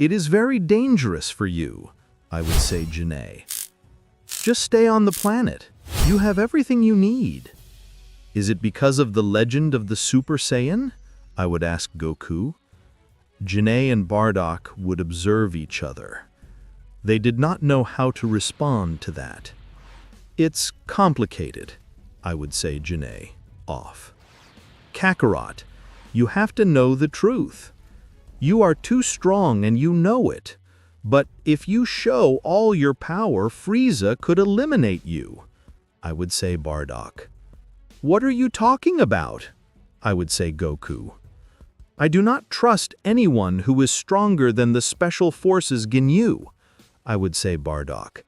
It is very dangerous for you, I would say Janae. Just stay on the planet. You have everything you need. Is it because of the legend of the Super Saiyan? I would ask Goku. Janae and Bardock would observe each other. They did not know how to respond to that. It's complicated, I would say Janae, off. Kakarot, you have to know the truth. You are too strong and you know it. But if you show all your power, Frieza could eliminate you, I would say Bardock. What are you talking about? I would say Goku. I do not trust anyone who is stronger than the Special Forces Ginyu, I would say Bardock.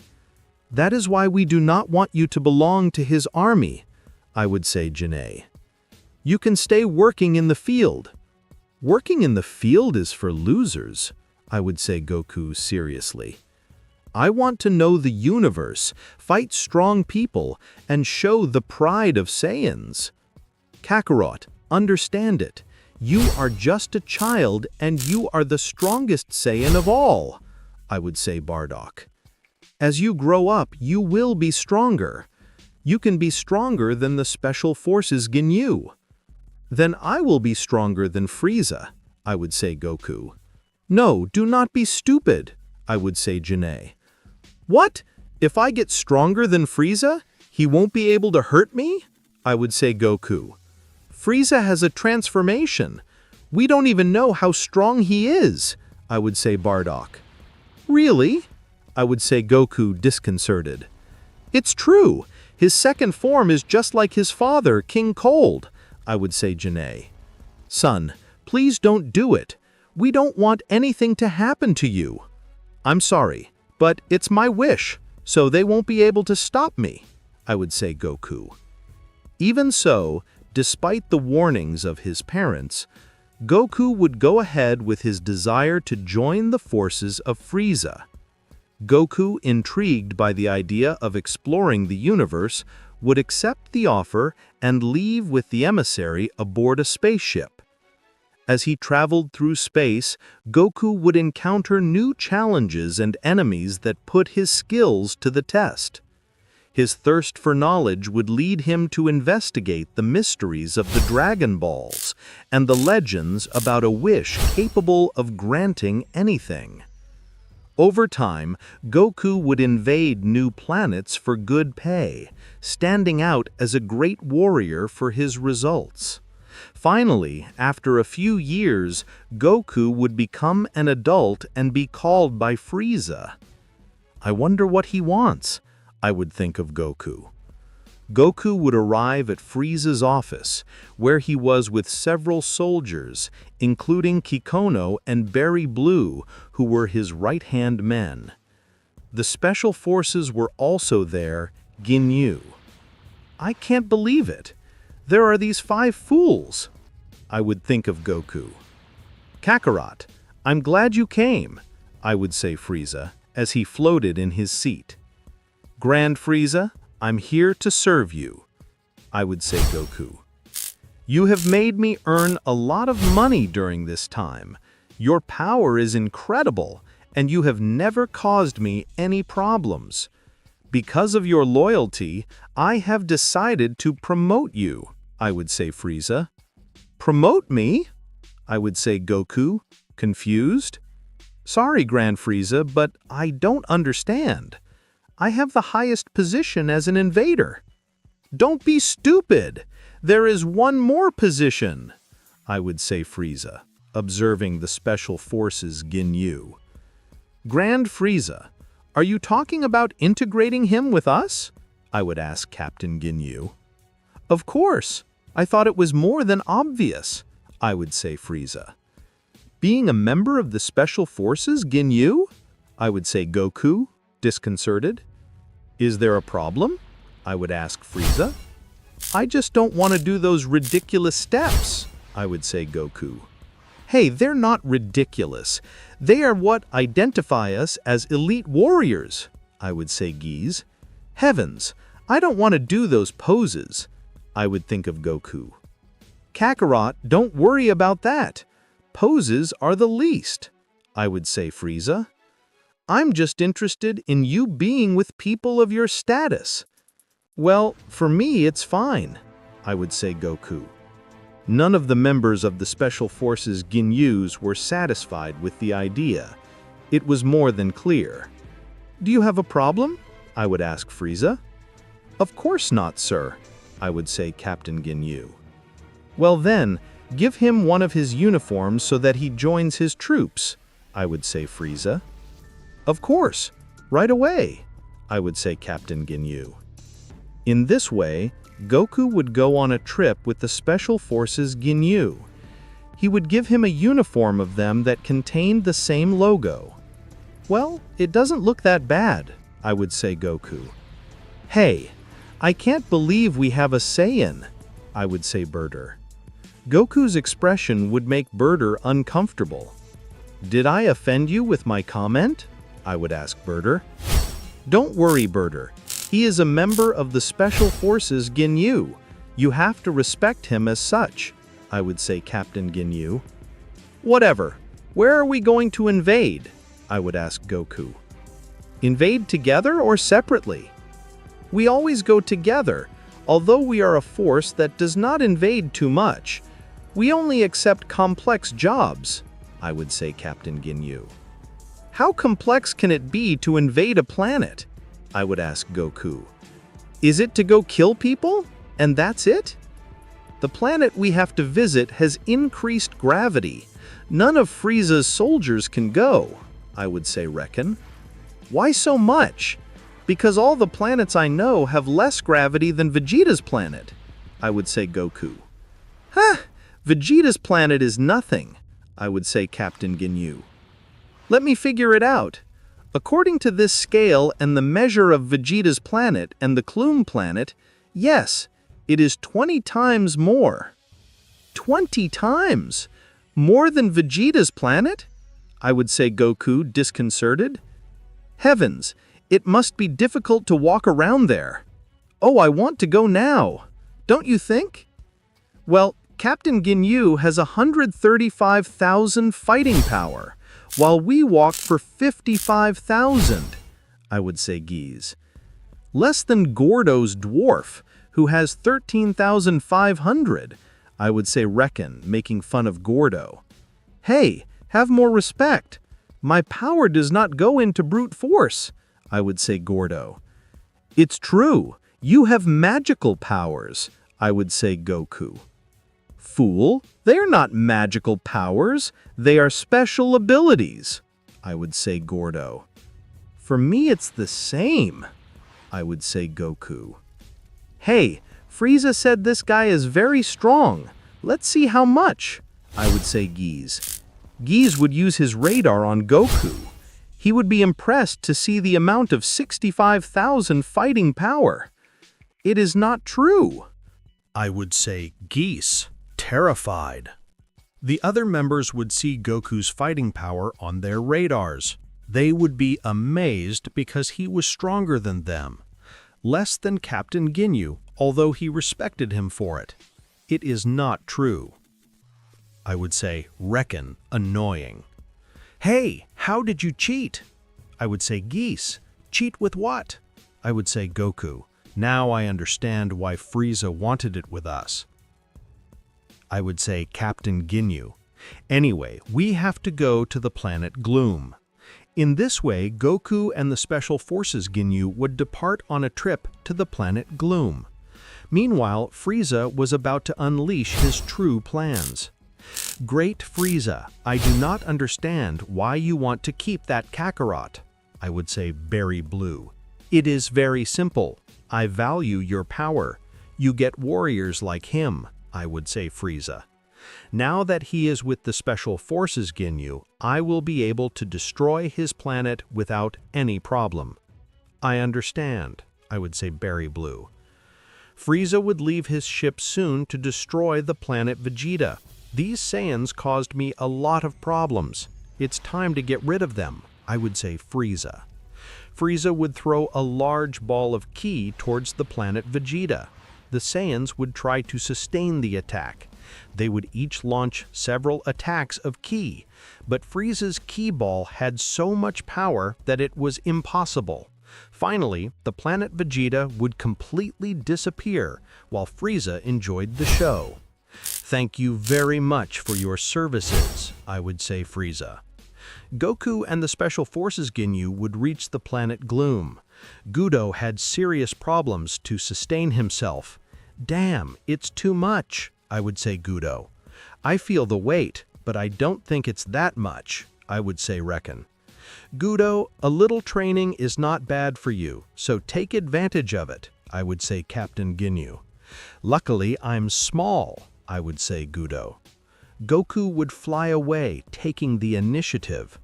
That is why we do not want you to belong to his army, I would say Janae. You can stay working in the field. Working in the field is for losers, I would say Goku seriously. I want to know the universe, fight strong people, and show the pride of Saiyans. Kakarot, understand it. You are just a child and you are the strongest Saiyan of all, I would say Bardock. As you grow up, you will be stronger. You can be stronger than the Special Forces Ginyu. Then I will be stronger than Frieza, I would say Goku. No, do not be stupid, I would say Janae. What? If I get stronger than Frieza, he won't be able to hurt me? I would say Goku. Frieza has a transformation. We don't even know how strong he is, I would say Bardock. Really? I would say Goku, disconcerted. It's true. His second form is just like his father, King Cold, I would say Janae. Son, please don't do it. We don't want anything to happen to you. I'm sorry, but it's my wish, so they won't be able to stop me, I would say Goku. Even so, despite the warnings of his parents, Goku would go ahead with his desire to join the forces of Frieza. Goku, intrigued by the idea of exploring the universe, would accept the offer and leave with the emissary aboard a spaceship. As he traveled through space, Goku would encounter new challenges and enemies that put his skills to the test. His thirst for knowledge would lead him to investigate the mysteries of the Dragon Balls and the legends about a wish capable of granting anything. Over time, Goku would invade new planets for good pay, standing out as a great warrior for his results. Finally, after a few years, Goku would become an adult and be called by Frieza. I wonder what he wants, I would think of Goku. Goku would arrive at Frieza's office, where he was with several soldiers, including Kikono and Berry Blue, who were his right-hand men. The Special Forces were also there, Ginyu. I can't believe it. There are these 5 fools, I would think of Goku. Kakarot, I'm glad you came, I would say Frieza, as he floated in his seat. Grand Frieza, I'm here to serve you, I would say Goku. You have made me earn a lot of money during this time. Your power is incredible, and you have never caused me any problems. Because of your loyalty, I have decided to promote you, I would say Frieza. Promote me? I would say Goku, confused. Sorry, Grand Frieza, but I don't understand. I have the highest position as an invader. Don't be stupid. There is one more position, I would say Frieza, observing the Special Forces Ginyu. Grand Frieza, are you talking about integrating him with us? I would ask Captain Ginyu. Of course. I thought it was more than obvious, I would say Frieza. Being a member of the Special Forces Ginyu? I would say Goku, disconcerted. Is there a problem? I would ask Frieza. I just don't want to do those ridiculous steps, I would say Goku. Hey, they're not ridiculous. They are what identify us as elite warriors, I would say Geese. Heavens, I don't want to do those poses, I would think of Goku. Kakarot, don't worry about that. Poses are the least, I would say Frieza. I'm just interested in you being with people of your status. Well, for me, it's fine, I would say Goku. None of the members of the Special Forces Ginyus were satisfied with the idea. It was more than clear. Do you have a problem? I would ask Frieza. Of course not, sir, I would say Captain Ginyu. Well then, give him one of his uniforms so that he joins his troops, I would say Frieza. Of course, right away, I would say Captain Ginyu. In this way, Goku would go on a trip with the Special Forces Ginyu. He would give him a uniform of them that contained the same logo. Well, it doesn't look that bad, I would say Goku. Hey, I can't believe we have a Saiyan, I would say Birder. Goku's expression would make Birder uncomfortable. Did I offend you with my comment? I would ask Birder. Don't worry, Birder. He is a member of the Special Forces Ginyu. You have to respect him as such, I would say Captain Ginyu. Whatever. Where are we going to invade? I would ask Goku. Invade together or separately? We always go together, although we are a force that does not invade too much. We only accept complex jobs, I would say Captain Ginyu. How complex can it be to invade a planet? I would ask Goku. Is it to go kill people? And that's it? The planet we have to visit has increased gravity. None of Frieza's soldiers can go, I would say Reckon. Why so much? Because all the planets I know have less gravity than Vegeta's planet, I would say Goku. Huh, Vegeta's planet is nothing, I would say Captain Ginyu. Let me figure it out. According to this scale and the measure of Vegeta's planet and the Kloom planet, yes, it is 20 times more. 20 times? More than Vegeta's planet? I would say Goku, disconcerted. Heavens, it must be difficult to walk around there. Oh, I want to go now. Don't you think? Well, Captain Ginyu has 135,000 fighting power, while we walk for 55,000, I would say Geese. Less than Gordo's dwarf, who has 13,500, I would say Reckon, making fun of Gordo. Hey, have more respect. My power does not go into brute force, I would say Gordo. It's true, you have magical powers, I would say Goku. Fool, they are not magical powers, they are special abilities, I would say Gordo. For me it's the same, I would say Goku. Hey, Frieza said this guy is very strong. Let's see how much, I would say Geese. Geese would use his radar on Goku. He would be impressed to see the amount of 65,000 fighting power. It is not true, I would say Geese, terrified. The other members would see Goku's fighting power on their radars. They would be amazed because he was stronger than them. Less than Captain Ginyu, although he respected him for it. It is not true. I would say, Reckon, annoying. Hey, how did you cheat? I would say, Geese. Cheat with what? I would say, Goku. Now I understand why Frieza wanted it with us. I would say, Captain Ginyu. Anyway, we have to go to the planet Gloom. In this way, Goku and the Special Forces Ginyu would depart on a trip to the planet Gloom. Meanwhile, Frieza was about to unleash his true plans. Great Frieza, I do not understand why you want to keep that Kakarot. I would say Berry Blue. It is very simple. I value your power. You get warriors like him, I would say Frieza. Now that he is with the Special Forces Ginyu, I will be able to destroy his planet without any problem. I understand, I would say Berry Blue. Frieza would leave his ship soon to destroy the planet Vegeta. These Saiyans caused me a lot of problems. It's time to get rid of them, I would say Frieza. Frieza would throw a large ball of ki towards the planet Vegeta. The Saiyans would try to sustain the attack. They would each launch several attacks of ki, but Frieza's ki ball had so much power that it was impossible. Finally, the planet Vegeta would completely disappear while Frieza enjoyed the show. "Thank you very much for your services," I would say Frieza. Goku and the Special Forces Ginyu would reach the planet Gloom. Gudo had serious problems to sustain himself. "Damn, it's too much," I would say Gudo. "I feel the weight, but I don't think it's that much," I would say Reckon. "Gudo, a little training is not bad for you, so take advantage of it," I would say Captain Ginyu. "Luckily, I'm small," I would say Gudo. Goku would fly away, taking the initiative.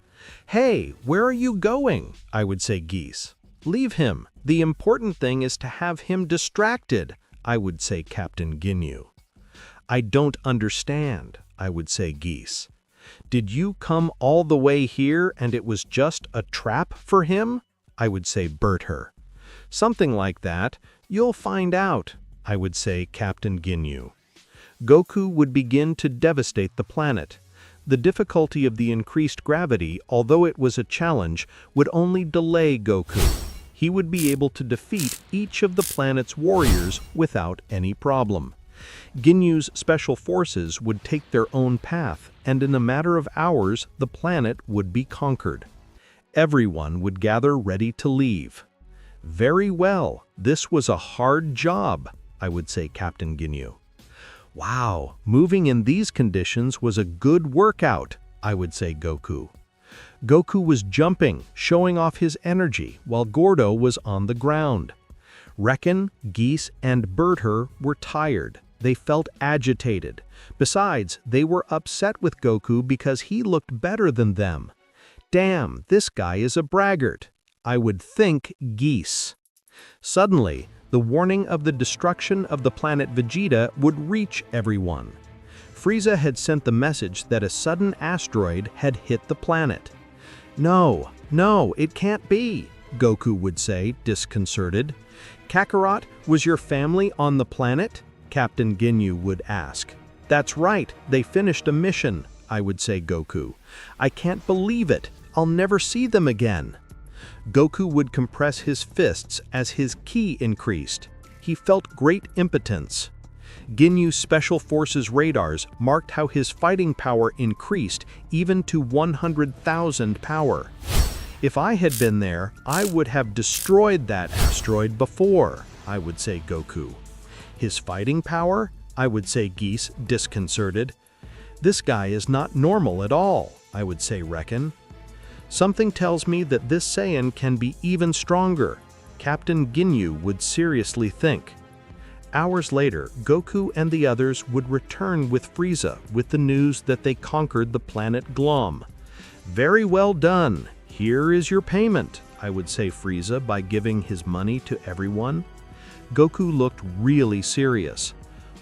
"Hey, where are you going?" I would say Geese. "Leave him. The important thing is to have him distracted," I would say Captain Ginyu. "I don't understand," I would say Geese. "Did you come all the way here and it was just a trap for him?" I would say Berther. "Something like that. You'll find out," I would say Captain Ginyu. Goku would begin to devastate the planet. The difficulty of the increased gravity, although it was a challenge, would only delay Goku. He would be able to defeat each of the planet's warriors without any problem. Ginyu's special forces would take their own path, and in a matter of hours, the planet would be conquered. Everyone would gather ready to leave. "Very well, this was a hard job," I would say Captain Ginyu. "Wow, moving in these conditions was a good workout," I would say Goku. Goku was jumping, showing off his energy, while Gordo was on the ground. Reckon, Geese, and Berther were tired. They felt agitated. Besides, they were upset with Goku because he looked better than them. "Damn, this guy is a braggart," I would think Geese. Suddenly, the warning of the destruction of the planet Vegeta would reach everyone. Frieza had sent the message that a sudden asteroid had hit the planet. "No, no, it can't be," Goku would say, disconcerted. "Kakarot, was your family on the planet?" Captain Ginyu would ask. "That's right, they finished a mission," I would say Goku. "I can't believe it. I'll never see them again." Goku would compress his fists as his ki increased. He felt great impotence. Ginyu's Special Forces radars marked how his fighting power increased even to 100,000 power. "If I had been there, I would have destroyed that asteroid before," I would say Goku. "His fighting power?" I would say Geese, disconcerted. "This guy is not normal at all," I would say Reckon. "Something tells me that this Saiyan can be even stronger," Captain Ginyu would seriously think. Hours later, Goku and the others would return with Frieza with the news that they conquered the planet Glom. "Very well done. Here is your payment," I would say Frieza by giving his money to everyone. Goku looked really serious.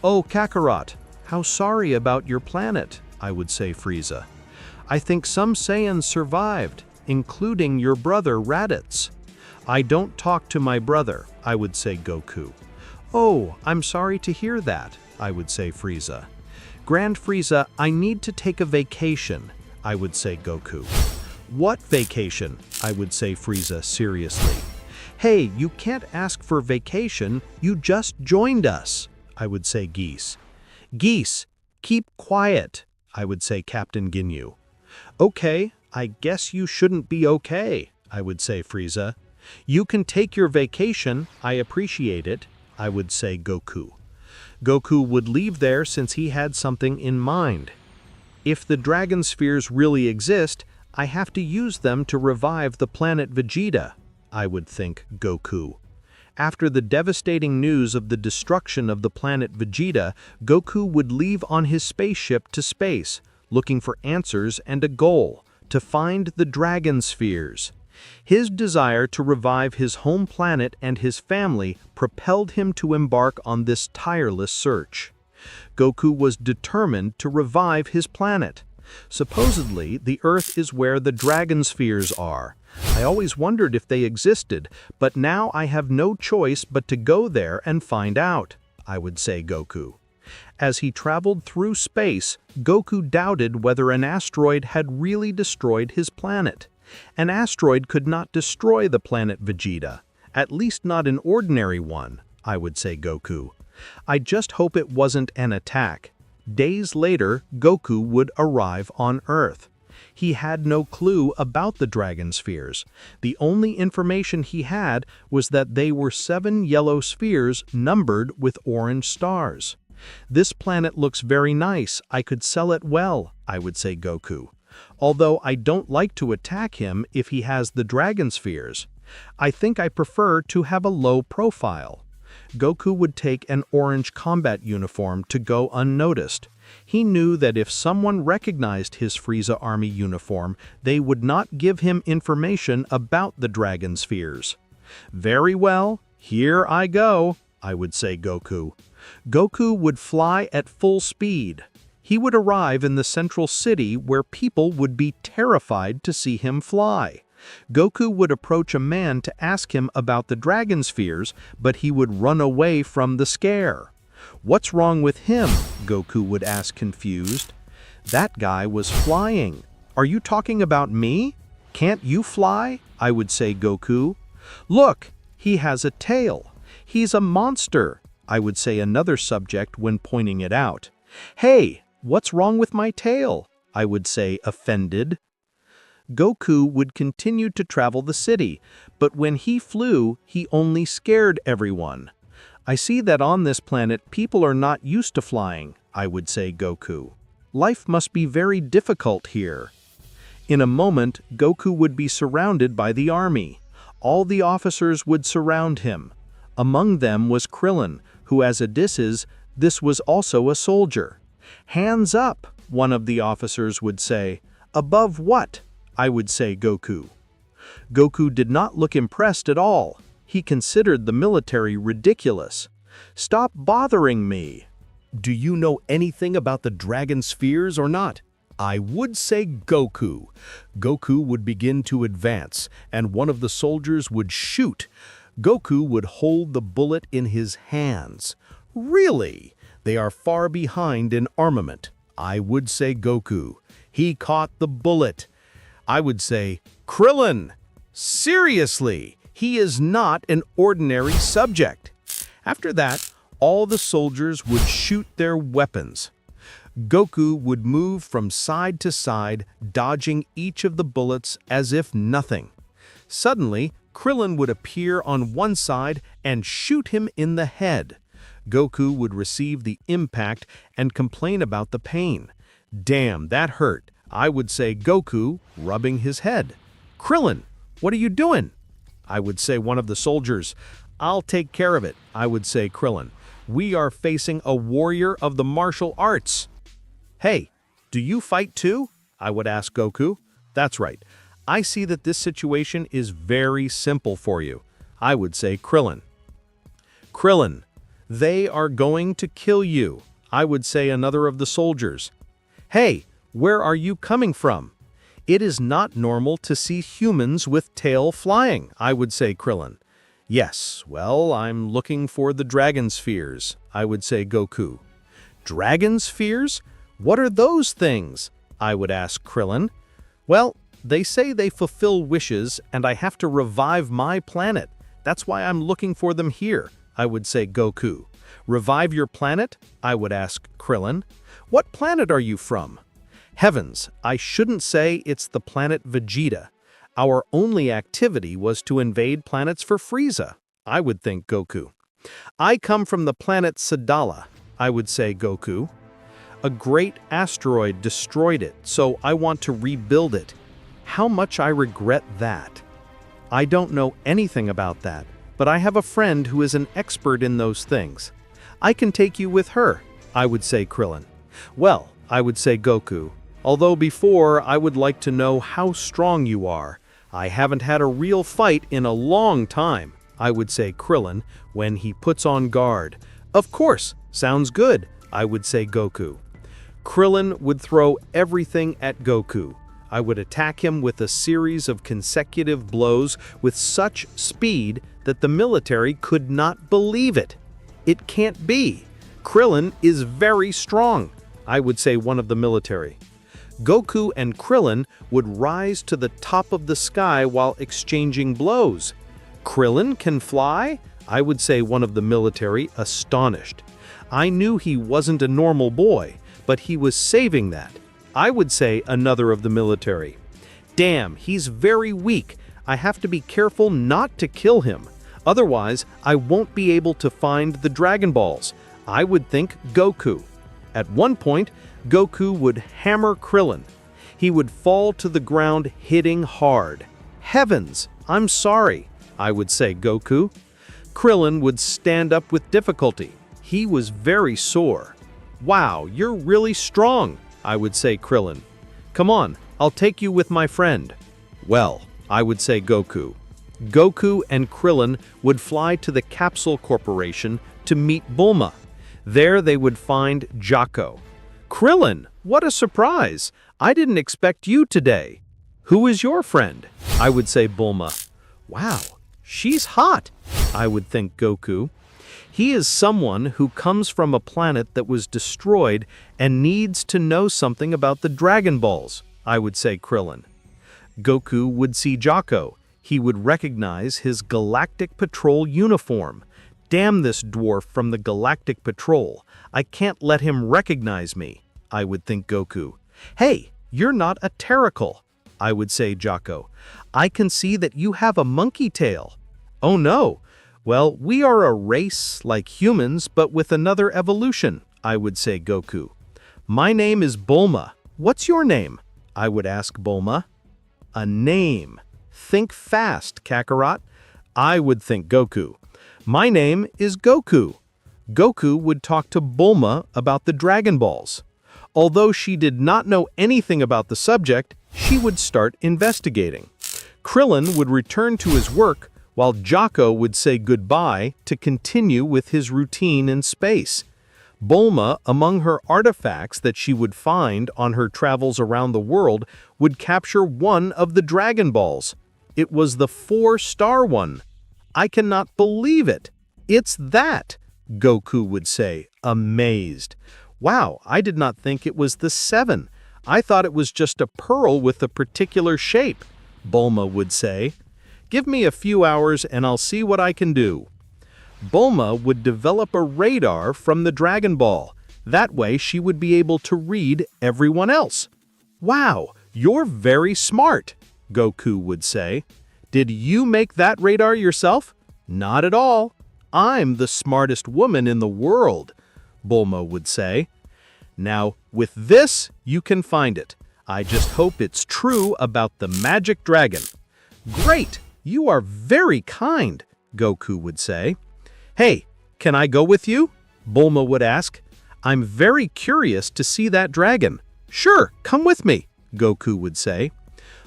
"Oh, Kakarot, how sorry about your planet," I would say Frieza. "I think some Saiyans survived, including your brother Raditz." "I don't talk to my brother," I would say Goku. "Oh, I'm sorry to hear that," I would say Frieza. "Grand Frieza, I need to take a vacation," I would say Goku. "What vacation?" I would say Frieza seriously. "Hey, you can't ask for vacation, you just joined us," I would say Geese. "Geese, keep quiet," I would say Captain Ginyu. "Okay, I guess you shouldn't be okay," I would say Frieza. "You can take your vacation, I appreciate it," I would say Goku. Goku would leave there since he had something in mind. "If the Dragon Spheres really exist, I have to use them to revive the planet Vegeta," I would think Goku. After the devastating news of the destruction of the planet Vegeta, Goku would leave on his spaceship to space, looking for answers and a goal, to find the Dragon Spheres. His desire to revive his home planet and his family propelled him to embark on this tireless search. Goku was determined to revive his planet. Supposedly, the Earth is where the Dragon Spheres are. I always wondered if they existed, but now I have no choice but to go there and find out," I would say Goku. As he traveled through space, Goku doubted whether an asteroid had really destroyed his planet. An asteroid could not destroy the planet Vegeta, at least not an ordinary one, I would say Goku. I just hope it wasn't an attack. Days later, Goku would arrive on Earth. He had no clue about the Dragon Spheres. The only information he had was that they were 7 yellow spheres numbered with orange stars. This planet looks very nice. I could sell it well, I would say Goku. Although I don't like to attack him if he has the Dragon Spheres. I think I prefer to have a low profile. Goku would take an orange combat uniform to go unnoticed. He knew that if someone recognized his Frieza Army uniform, they would not give him information about the Dragon Spheres. Very well, here I go, I would say Goku. Goku would fly at full speed. He would arrive in the central city where people would be terrified to see him fly. Goku would approach a man to ask him about the Dragon Spheres, but he would run away from the scare. "What's wrong with him?" Goku would ask confused. "That guy was flying. Are you talking about me? Can't you fly?" I would say Goku. "Look, he has a tail. He's a monster," I would say another subject when pointing it out. "Hey, what's wrong with my tail?" I would say offended. Goku would continue to travel the city, but when he flew, he only scared everyone. "I see that on this planet people are not used to flying," I would say Goku. "Life must be very difficult here." In a moment, Goku would be surrounded by the army. All the officers would surround him. Among them was Krillin, who as this was also a soldier. "Hands up," one of the officers would say. "Above what?" I would say Goku. Goku did not look impressed at all. He considered the military ridiculous. "Stop bothering me." Do you know anything about the Dragon Spheres or not? I would say Goku. Goku would begin to advance, and one of the soldiers would shoot. Goku would hold the bullet in his hands. Really? They are far behind in armament. I would say Goku. He caught the bullet. I would say, Krillin! Seriously, he is not an ordinary subject. After that, all the soldiers would shoot their weapons. Goku would move from side to side, dodging each of the bullets as if nothing. Suddenly, Krillin would appear on one side and shoot him in the head. Goku would receive the impact and complain about the pain. "Damn, that hurt," I would say Goku, rubbing his head. "Krillin, what are you doing?" I would say one of the soldiers. "I'll take care of it," I would say Krillin. "We are facing a warrior of the martial arts." "Hey, do you fight too?" I would ask Goku. "That's right. I see that this situation is very simple for you," I would say Krillin. "Krillin, they are going to kill you," I would say another of the soldiers. "Hey, where are you coming from? It is not normal to see humans with tail flying," I would say Krillin. "Yes, well, I'm looking for the Dragon Spheres," I would say Goku. "Dragon Spheres? What are those things?" I would ask Krillin. "Well, they say they fulfill wishes and I have to revive my planet. That's why I'm looking for them here," I would say Goku. "Revive your planet?" I would ask Krillin. "What planet are you from?" Heavens, I shouldn't say it's the planet Vegeta. Our only activity was to invade planets for Frieza, I would think Goku. "I come from the planet Sadala," I would say Goku. "A great asteroid destroyed it, so I want to rebuild it. How much I regret that." "I don't know anything about that, but I have a friend who is an expert in those things. I can take you with her," I would say Krillin. "Well," I would say Goku, "although before I would like to know how strong you are. I haven't had a real fight in a long time," I would say Krillin when he puts on guard. "Of course, sounds good," I would say Goku. Krillin would throw everything at Goku. I would attack him with a series of consecutive blows with such speed that the military could not believe it. "It can't be. Krillin is very strong. I would say one of the military. Goku and Krillin would rise to the top of the sky while exchanging blows. Krillin can fly? I would say one of the military, astonished. I knew he wasn't a normal boy, but he was saving that. I would say another of the military. Damn, he's very weak. I have to be careful not to kill him. Otherwise, I won't be able to find the Dragon Balls. I would think Goku. At one point, Goku would hammer Krillin. He would fall to the ground hitting hard. Heavens, I'm sorry, I would say Goku. Krillin would stand up with difficulty. He was very sore. Wow, you're really strong, I would say Krillin. Come on, I'll take you with my friend. Well, I would say Goku. Goku and Krillin would fly to the Capsule Corporation to meet Bulma. There they would find Jocko. Krillin, what a surprise! I didn't expect you today. Who is your friend? I would say Bulma. Wow, she's hot, I would think Goku. He is someone who comes from a planet that was destroyed and needs to know something about the Dragon Balls, I would say Krillin. Goku would see Jocko. He would recognize his Galactic Patrol uniform. Damn this dwarf from the Galactic Patrol. I can't let him recognize me, I would think Goku. Hey, you're not a Terracle, I would say Jocko. I can see that you have a monkey tail. Oh no. Well, we are a race like humans, but with another evolution, I would say Goku. My name is Bulma. What's your name? I would ask Bulma. A name. Think fast, Kakarot. I would think Goku. My name is Goku. Goku would talk to Bulma about the Dragon Balls. Although she did not know anything about the subject, she would start investigating. Krillin would return to his work, while Jocko would say goodbye to continue with his routine in space. Bulma, among her artifacts that she would find on her travels around the world, would capture one of the Dragon Balls. It was the 4-star one. I cannot believe it. It's that, Goku would say, amazed. Wow, I did not think it was the 7. I thought it was just a pearl with a particular shape, Bulma would say. Give me a few hours and I'll see what I can do. Bulma would develop a radar from the Dragon Ball. That way she would be able to read everyone else. Wow, you're very smart, Goku would say. Did you make that radar yourself? Not at all. I'm the smartest woman in the world, Bulma would say. Now, with this, you can find it. I just hope it's true about the magic dragon. Great, you are very kind, Goku would say. Hey, can I go with you? Bulma would ask. I'm very curious to see that dragon. Sure, come with me, Goku would say.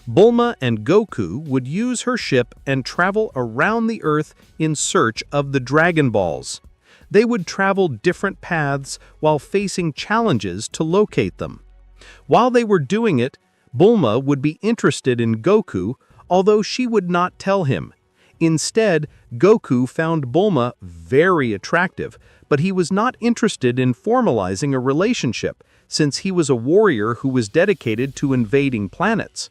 Bulma and Goku would use her ship and travel around the Earth in search of the Dragon Balls. They would travel different paths while facing challenges to locate them. While they were doing it, Bulma would be interested in Goku, although she would not tell him. Instead, Goku found Bulma very attractive, but he was not interested in formalizing a relationship, since he was a warrior who was dedicated to invading planets.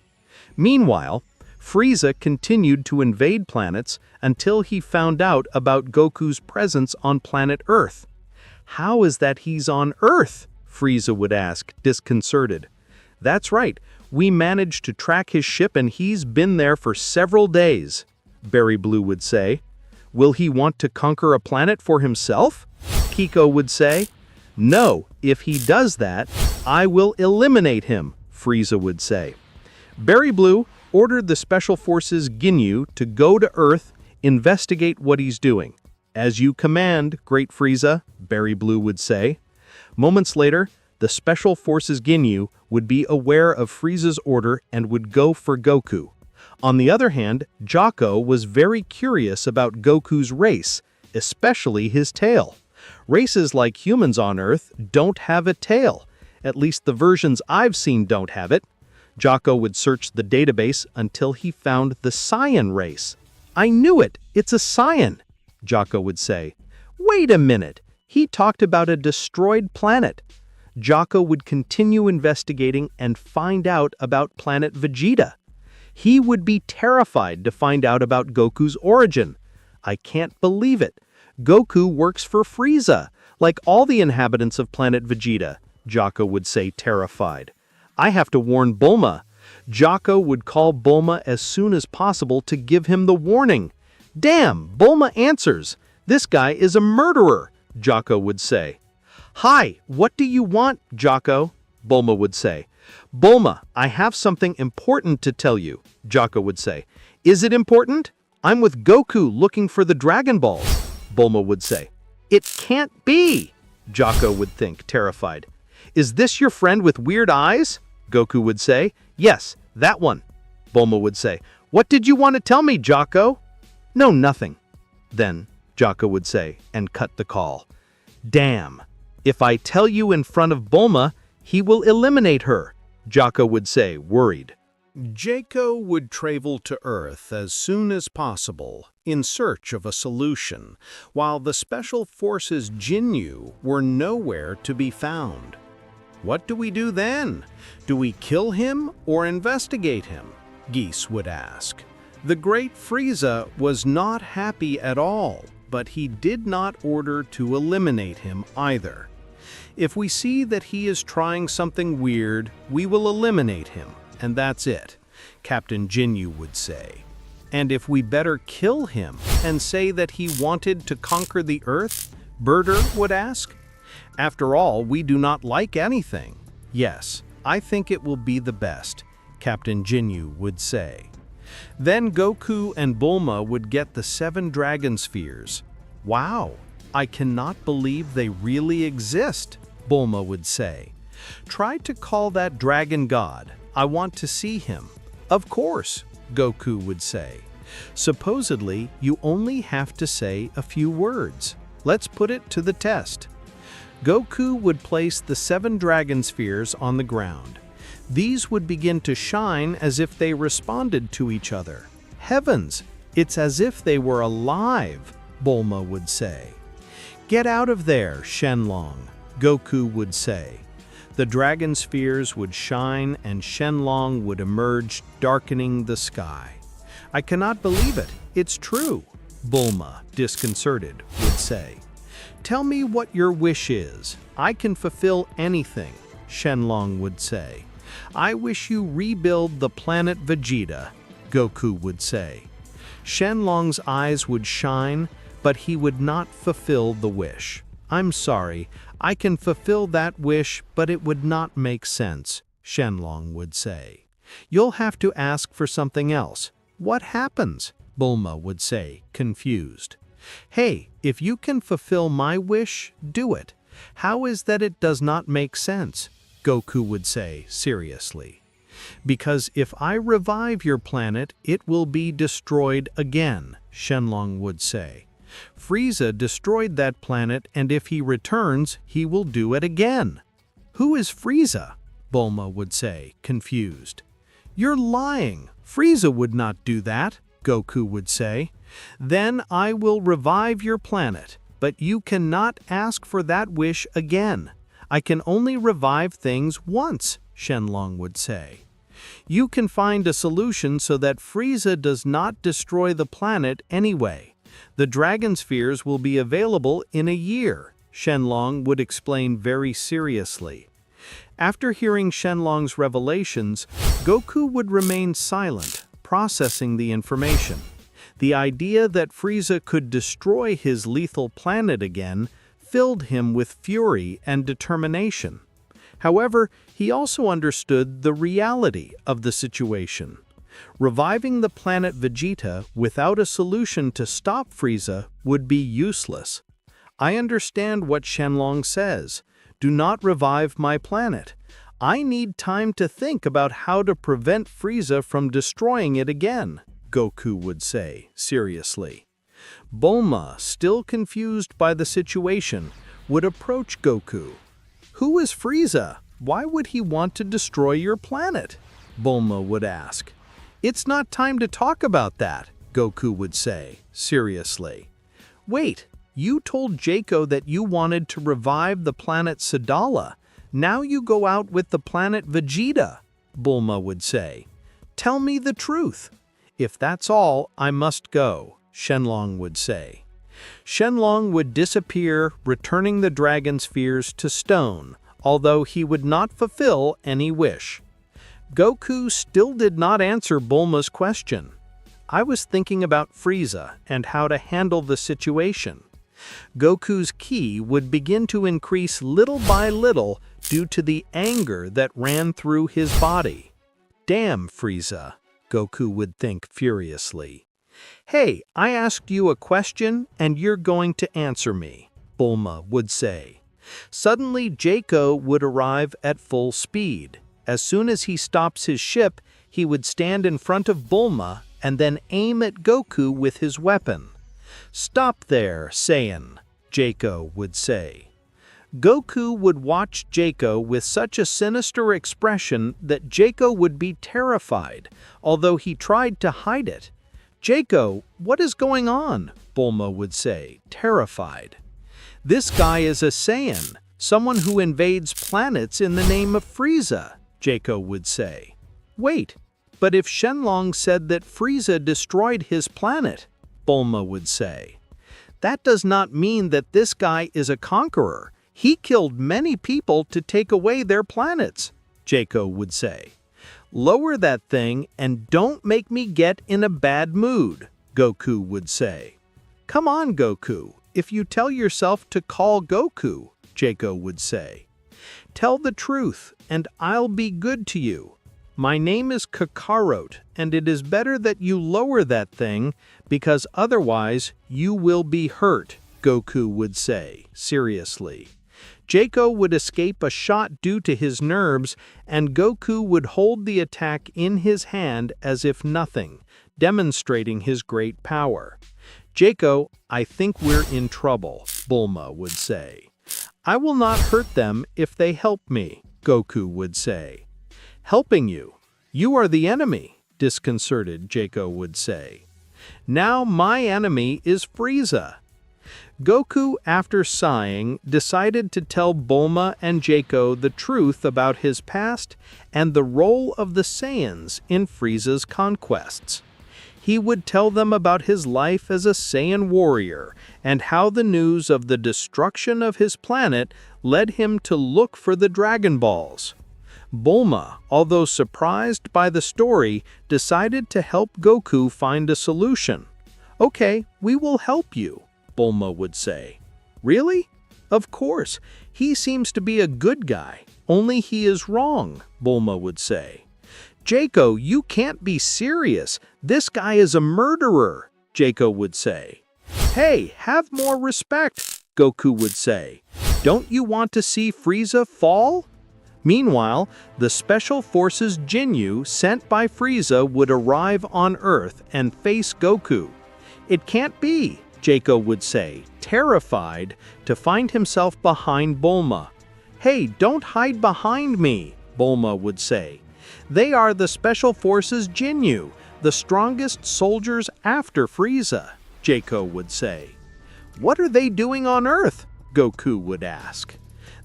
Meanwhile, Frieza continued to invade planets until he found out about Goku's presence on planet Earth. How is that he's on Earth? Frieza would ask, disconcerted. That's right, we managed to track his ship and he's been there for several days, Berry Blue would say. Will he want to conquer a planet for himself? Kiko would say. No, if he does that, I will eliminate him, Frieza would say. Berry Blue ordered the Special Forces Ginyu to go to Earth, investigate what he's doing. As you command, Great Frieza, Berry Blue would say. Moments later, the Special Forces Ginyu would be aware of Frieza's order and would go for Goku. On the other hand, Jocko was very curious about Goku's race, especially his tail. Races like humans on Earth don't have a tail. At least the versions I've seen don't have it. Jocko would search the database until he found the Saiyan race. I knew it! It's a Saiyan! Jocko would say. Wait a minute! He talked about a destroyed planet. Jocko would continue investigating and find out about planet Vegeta. He would be terrified to find out about Goku's origin. I can't believe it. Goku works for Frieza, like all the inhabitants of planet Vegeta, Jocko would say, terrified. I have to warn Bulma. Jocko would call Bulma as soon as possible to give him the warning. Damn, Bulma answers. This guy is a murderer, Jocko would say. Hi, what do you want, Jocko? Bulma would say. Bulma, I have something important to tell you, Jocko would say. Is it important? I'm with Goku looking for the Dragon Balls, Bulma would say. It can't be, Jocko would think, terrified. Is this your friend with weird eyes? Goku would say. Yes, that one, Bulma would say. What did you want to tell me, Jocko? No, nothing. Then, Jocko would say, and cut the call. Damn, if I tell you in front of Bulma, he will eliminate her, Jocko would say, worried. Jocko would travel to Earth as soon as possible in search of a solution, while the Special Forces Jinyu were nowhere to be found. What do we do then? Do we kill him or investigate him? Geese would ask. The great Frieza was not happy at all, but he did not order to eliminate him either. If we see that he is trying something weird, we will eliminate him, and that's it, Captain Jinyu would say. And if we better kill him and say that he wanted to conquer the Earth, Birder would ask. After all, we do not like anything. Yes, I think it will be the best, Captain Jinyu would say. Then Goku and Bulma would get the 7 Dragon Spheres. Wow, I cannot believe they really exist, Bulma would say. Try to call that dragon god. I want to see him. Of course, Goku would say. Supposedly, you only have to say a few words. Let's put it to the test. Goku would place the 7 Dragon Spheres on the ground. These would begin to shine as if they responded to each other. Heavens, it's as if they were alive, Bulma would say. Get out of there, Shenlong, Goku would say. The Dragon Spheres would shine and Shenlong would emerge, darkening the sky. I cannot believe it. It's true, Bulma, disconcerted, would say. Tell me what your wish is. I can fulfill anything, Shenlong would say. I wish you rebuild the planet Vegeta, Goku would say. Shenlong's eyes would shine, but he would not fulfill the wish. I'm sorry, I can fulfill that wish, but it would not make sense, Shenlong would say. You'll have to ask for something else. What happens? Bulma would say, confused. Hey, if you can fulfill my wish, do it. How is that it does not make sense? Goku would say, seriously. Because if I revive your planet, it will be destroyed again, Shenlong would say. Frieza destroyed that planet, and if he returns, he will do it again. Who is Frieza? Bulma would say, confused. You're lying. Frieza would not do that, Goku would say. Then I will revive your planet, but you cannot ask for that wish again. I can only revive things once, Shenlong would say. You can find a solution so that Frieza does not destroy the planet anyway. The Dragon Spheres will be available in a year, Shenlong would explain very seriously. After hearing Shenlong's revelations, Goku would remain silent, processing the information. The idea that Frieza could destroy his lethal planet again filled him with fury and determination. However, he also understood the reality of the situation. Reviving the planet Vegeta without a solution to stop Frieza would be useless. I understand what Shenlong says. Do not revive my planet. I need time to think about how to prevent Frieza from destroying it again, Goku would say, seriously. Bulma, still confused by the situation, would approach Goku. Who is Frieza? Why would he want to destroy your planet? Bulma would ask. It's not time to talk about that, Goku would say, seriously. Wait, You told Jaco that you wanted to revive the planet Sadala. Now you go out with the planet Vegeta, Bulma would say. Tell me the truth. If that's all, I must go, Shenlong would say. Shenlong would disappear, returning the dragon spheres to stone, although he would not fulfill any wish. Goku still did not answer Bulma's question. I was thinking about Frieza and how to handle the situation. Goku's ki would begin to increase little by little due to the anger that ran through his body. Damn, Frieza, Goku would think furiously. Hey, I asked you a question and you're going to answer me, Bulma would say. Suddenly, Jaco would arrive at full speed. As soon as he stops his ship, he would stand in front of Bulma and then aim at Goku with his weapon. Stop there, Saiyan, Jaco would say. Goku would watch Jaco with such a sinister expression that Jaco would be terrified, although he tried to hide it. Jaco, what is going on? Bulma would say, terrified. This guy is a Saiyan, someone who invades planets in the name of Frieza, Jaco would say. Wait, but if Shenlong said that Frieza destroyed his planet, Bulma would say. That does not mean that this guy is a conqueror. He killed many people to take away their planets, Jaco would say. Lower that thing and don't make me get in a bad mood, Goku would say. Come on, Goku, if you tell yourself to call Goku, Jaco would say. Tell the truth and I'll be good to you. My name is Kakarot, and it is better that you lower that thing, because otherwise you will be hurt, Goku would say, seriously. Jaco would escape a shot due to his nerves, and Goku would hold the attack in his hand as if nothing, demonstrating his great power. Jaco, I think we're in trouble, Bulma would say. I will not hurt them if they help me, Goku would say. Helping you? You are the enemy, disconcerted Jaco would say. Now my enemy is Frieza. Goku, after sighing, decided to tell Bulma and Jaco the truth about his past and the role of the Saiyans in Frieza's conquests. He would tell them about his life as a Saiyan warrior and how the news of the destruction of his planet led him to look for the Dragon Balls. Bulma, although surprised by the story, decided to help Goku find a solution. Okay, we will help you, Bulma would say. Really? Of course, he seems to be a good guy, only he is wrong, Bulma would say. Jaco, you can't be serious. This guy is a murderer, Jaco would say. Hey, have more respect, Goku would say. Don't you want to see Frieza fall? Meanwhile, the Special Forces Jinyu sent by Frieza would arrive on Earth and face Goku. It can't be, Jaco would say, terrified to find himself behind Bulma. Hey, don't hide behind me, Bulma would say. They are the Special Forces Jinyu, the strongest soldiers after Frieza, Jaco would say. What are they doing on Earth? Goku would ask.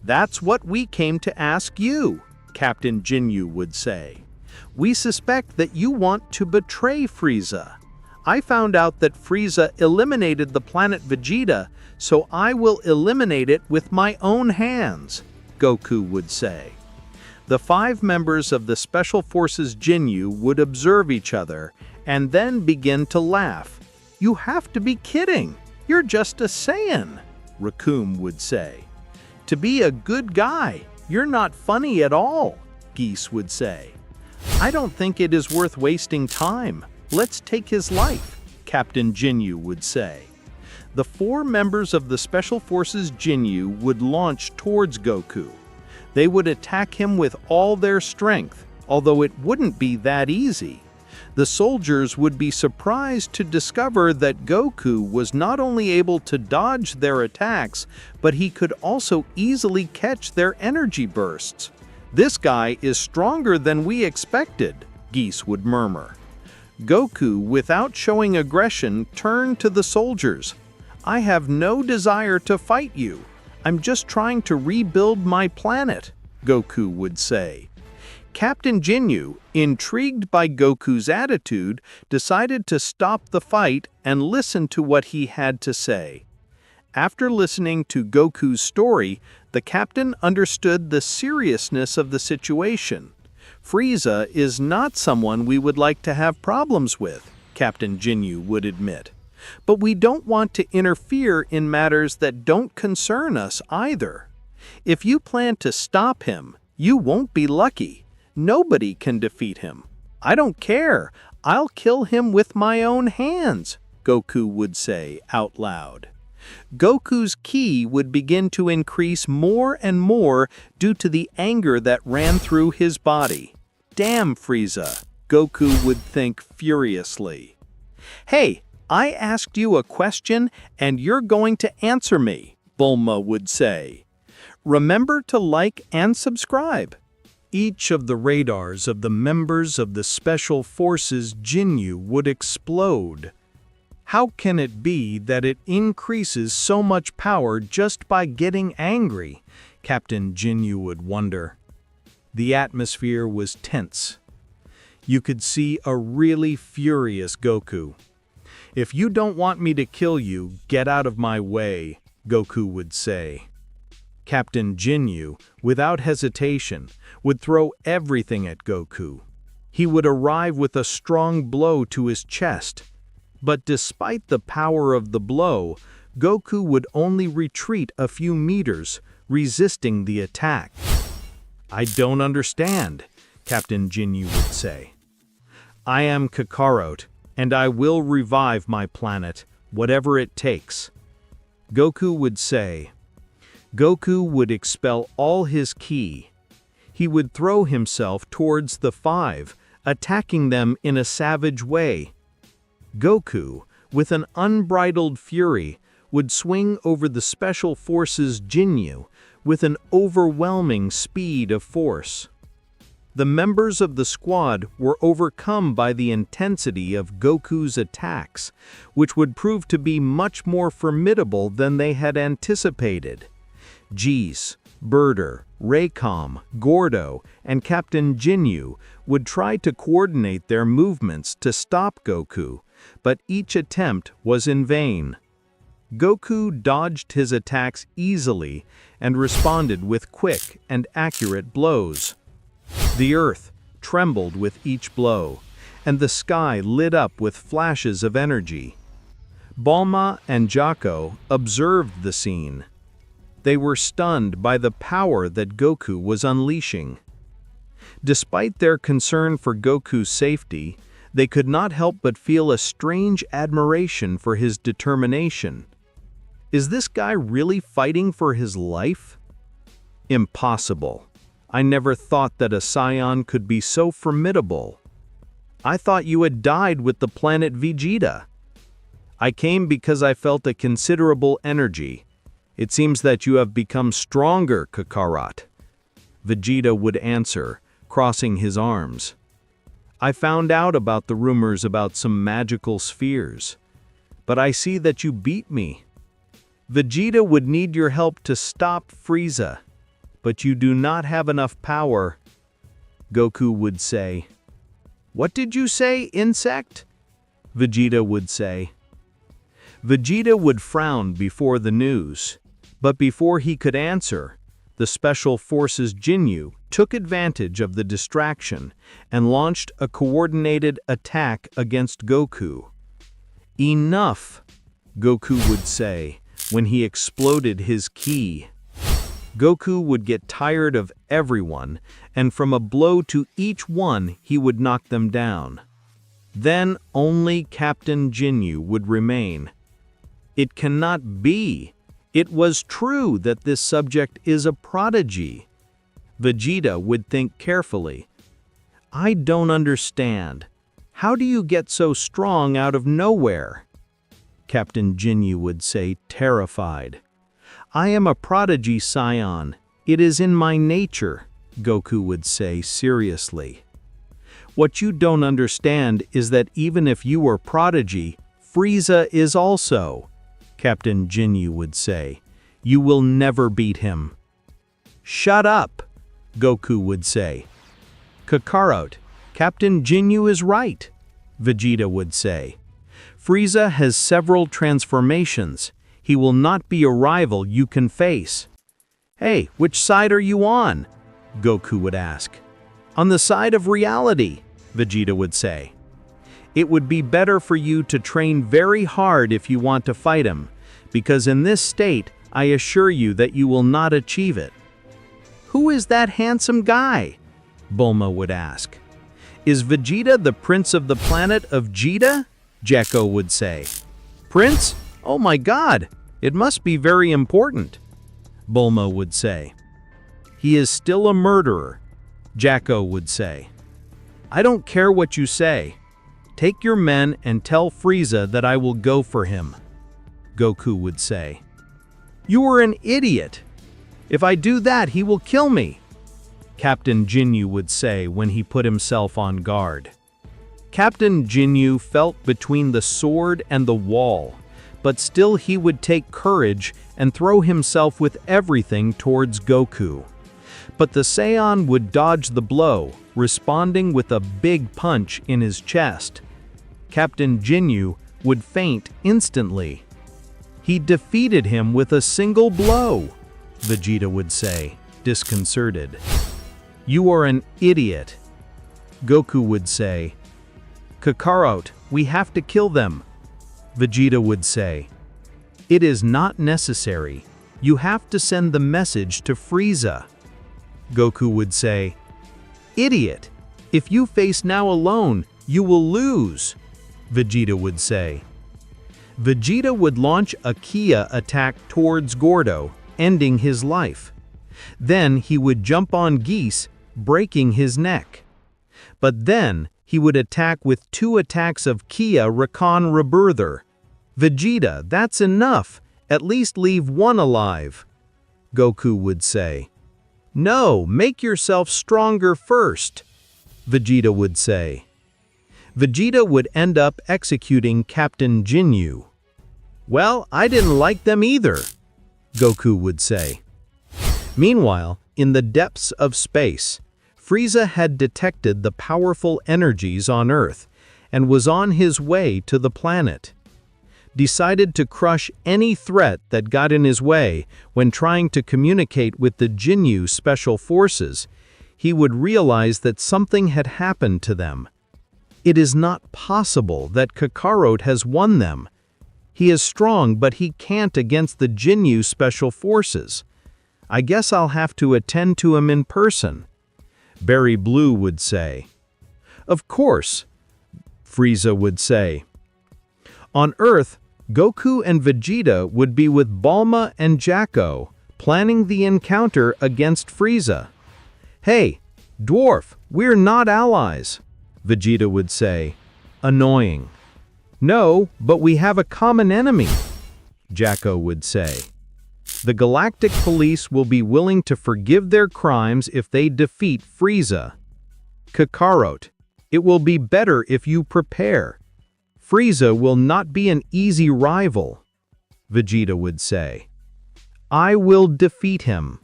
That's what we came to ask you, Captain Jinyu would say. We suspect that you want to betray Frieza. I found out that Frieza eliminated the planet Vegeta, so I will eliminate it with my own hands, Goku would say. The 5 members of the Special Forces Jinyu would observe each other and then begin to laugh. You have to be kidding. You're just a Saiyan, Raccoon would say. To be a good guy, you're not funny at all, Geese would say. I don't think it is worth wasting time. Let's take his life, Captain Jinyu would say. The 4 members of the Special Forces Jinyu would launch towards Goku. They would attack him with all their strength, although it wouldn't be that easy. The soldiers would be surprised to discover that Goku was not only able to dodge their attacks, but he could also easily catch their energy bursts. This guy is stronger than we expected, Geese would murmur. Goku, without showing aggression, turned to the soldiers. I have no desire to fight you. I'm just trying to rebuild my planet, Goku would say. Captain Ginyu, intrigued by Goku's attitude, decided to stop the fight and listen to what he had to say. After listening to Goku's story, the captain understood the seriousness of the situation. Frieza is not someone we would like to have problems with, Captain Ginyu would admit. But we don't want to interfere in matters that don't concern us either. If you plan to stop him, you won't be lucky. Nobody can defeat him. I don't care. I'll kill him with my own hands, Goku would say out loud. Goku's ki would begin to increase more and more due to the anger that ran through his body. Damn Frieza, Goku would think furiously. Hey, I asked you a question and you're going to answer me, Bulma would say. Remember to like and subscribe. Each of the radars of the members of the Special Forces Ginyu would explode. How can it be that it increases so much power just by getting angry? Captain Ginyu would wonder. The atmosphere was tense. You could see a really furious Goku. If you don't want me to kill you, get out of my way, Goku would say. Captain Ginyu, without hesitation, would throw everything at Goku. He would arrive with a strong blow to his chest. But despite the power of the blow, Goku would only retreat a few meters, resisting the attack. I don't understand, Captain Ginyu would say. I am Kakarot, and I will revive my planet, whatever it takes. Goku would say. Goku would expel all his ki. He would throw himself towards the five, attacking them in a savage way. Goku, with an unbridled fury, would swing over the Special Forces Ginyu with an overwhelming speed of force. The members of the squad were overcome by the intensity of Goku's attacks, which would prove to be much more formidable than they had anticipated. Jeez, Birder, Raycom, Gordo, and Captain Ginyu would try to coordinate their movements to stop Goku, but each attempt was in vain. Goku dodged his attacks easily and responded with quick and accurate blows. The earth trembled with each blow, and the sky lit up with flashes of energy. Bulma and Jaco observed the scene. They were stunned by the power that Goku was unleashing. Despite their concern for Goku's safety, they could not help but feel a strange admiration for his determination. Is this guy really fighting for his life? Impossible. I never thought that a Saiyan could be so formidable. I thought you had died with the planet Vegeta. I came because I felt a considerable energy. It seems that you have become stronger, Kakarot. Vegeta would answer, crossing his arms. I found out about the rumors about some magical spheres, but I see that you beat me. Vegeta would need your help to stop Frieza, but you do not have enough power, Goku would say. What did you say, insect? Vegeta would say. Vegeta would frown before the news. But before he could answer, the Special Forces Ginyu took advantage of the distraction and launched a coordinated attack against Goku. Enough, Goku would say when he exploded his ki. Goku would get tired of everyone, and from a blow to each one he would knock them down. Then only Captain Ginyu would remain. It cannot be. It was true that this subject is a prodigy. Vegeta would think carefully. I don't understand. How do you get so strong out of nowhere? Captain Ginyu would say, terrified. I am a prodigy, Saiyan. It is in my nature, Goku would say seriously. What you don't understand is that even if you were prodigy, Frieza is also, Captain Ginyu would say. You will never beat him. Shut up, Goku would say. Kakarot, Captain Ginyu is right, Vegeta would say. Frieza has several transformations. He will not be a rival you can face. Hey, which side are you on? Goku would ask. On the side of reality, Vegeta would say. It would be better for you to train very hard if you want to fight him, because in this state, I assure you that you will not achieve it. Who is that handsome guy? Bulma would ask. Is Vegeta the prince of the planet of Vegeta? Jakko would say. Prince? Oh my God, it must be very important, Bulma would say. He is still a murderer, Jakko would say. I don't care what you say. Take your men and tell Frieza that I will go for him, Goku would say. You are an idiot. If I do that, he will kill me, Captain Ginyu would say when he put himself on guard. Captain Ginyu felt between the sword and the wall, but still he would take courage and throw himself with everything towards Goku. But the Saiyan would dodge the blow, responding with a big punch in his chest. Captain Ginyu would faint instantly. He defeated him with a single blow, Vegeta would say, disconcerted. You are an idiot, Goku would say. Kakarot, we have to kill them, Vegeta would say. It is not necessary. You have to send the message to Frieza, Goku would say. Idiot! If you face now alone, you will lose, Vegeta would say. Vegeta would launch a Kia attack towards Gordo, ending his life. Then he would jump on Geese, breaking his neck. But then he would attack with 2 attacks of Kia Rakan Rebirther. Vegeta, that's enough. At least leave one alive, Goku would say. No, make yourself stronger first, Vegeta would say. Vegeta would end up executing Captain Ginyu. Well, I didn't like them either, Goku would say. Meanwhile, in the depths of space, Frieza had detected the powerful energies on Earth and was on his way to the planet. Decided to crush any threat that got in his way when trying to communicate with the Ginyu Special Forces, he would realize that something had happened to them. It is not possible that Kakarot has won them. He is strong, but he can't against the Ginyu Special Forces. I guess I'll have to attend to him in person, Berry Blue would say. Of course, Frieza would say. On Earth, Goku and Vegeta would be with Bulma and Jakko, planning the encounter against Frieza. Hey, Dwarf, we're not allies, Vegeta would say. Annoying. No, but we have a common enemy, Jakko would say. The Galactic Police will be willing to forgive their crimes if they defeat Frieza. Kakarot, it will be better if you prepare. Frieza will not be an easy rival, Vegeta would say. I will defeat him.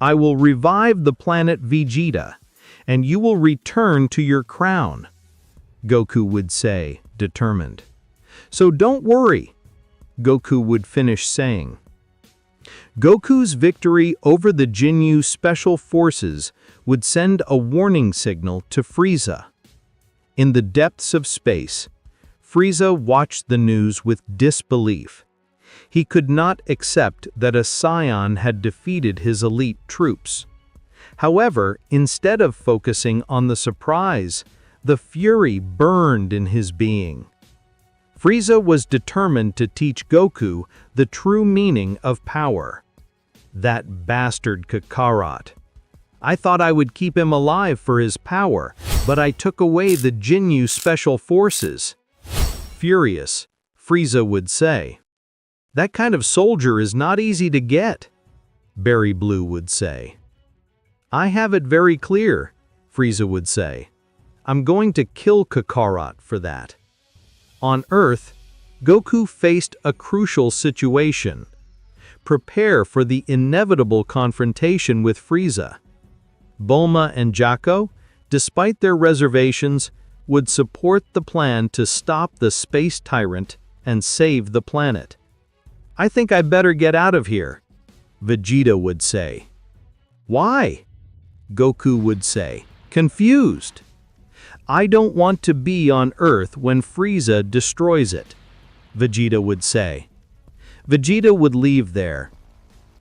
I will revive the planet Vegeta, and you will return to your crown, Goku would say, determined. So don't worry, Goku would finish saying. Goku's victory over the Ginyu Special Forces would send a warning signal to Frieza. In the depths of space, Frieza watched the news with disbelief. He could not accept that a Saiyan had defeated his elite troops. However, instead of focusing on the surprise, the fury burned in his being. Frieza was determined to teach Goku the true meaning of power. That bastard Kakarot. I thought I would keep him alive for his power, but I took away the Ginyu Special Forces. Furious, Frieza would say. That kind of soldier is not easy to get, Berry Blue would say. I have it very clear, Frieza would say. I'm going to kill Kakarot for that. On Earth, Goku faced a crucial situation. Prepare for the inevitable confrontation with Frieza. Bulma and Jaco, despite their reservations, would support the plan to stop the space tyrant and save the planet. "I think I better get out of here," Vegeta would say. "Why?" Goku would say, confused. "I don't want to be on Earth when Frieza destroys it," Vegeta would say. Vegeta would leave there.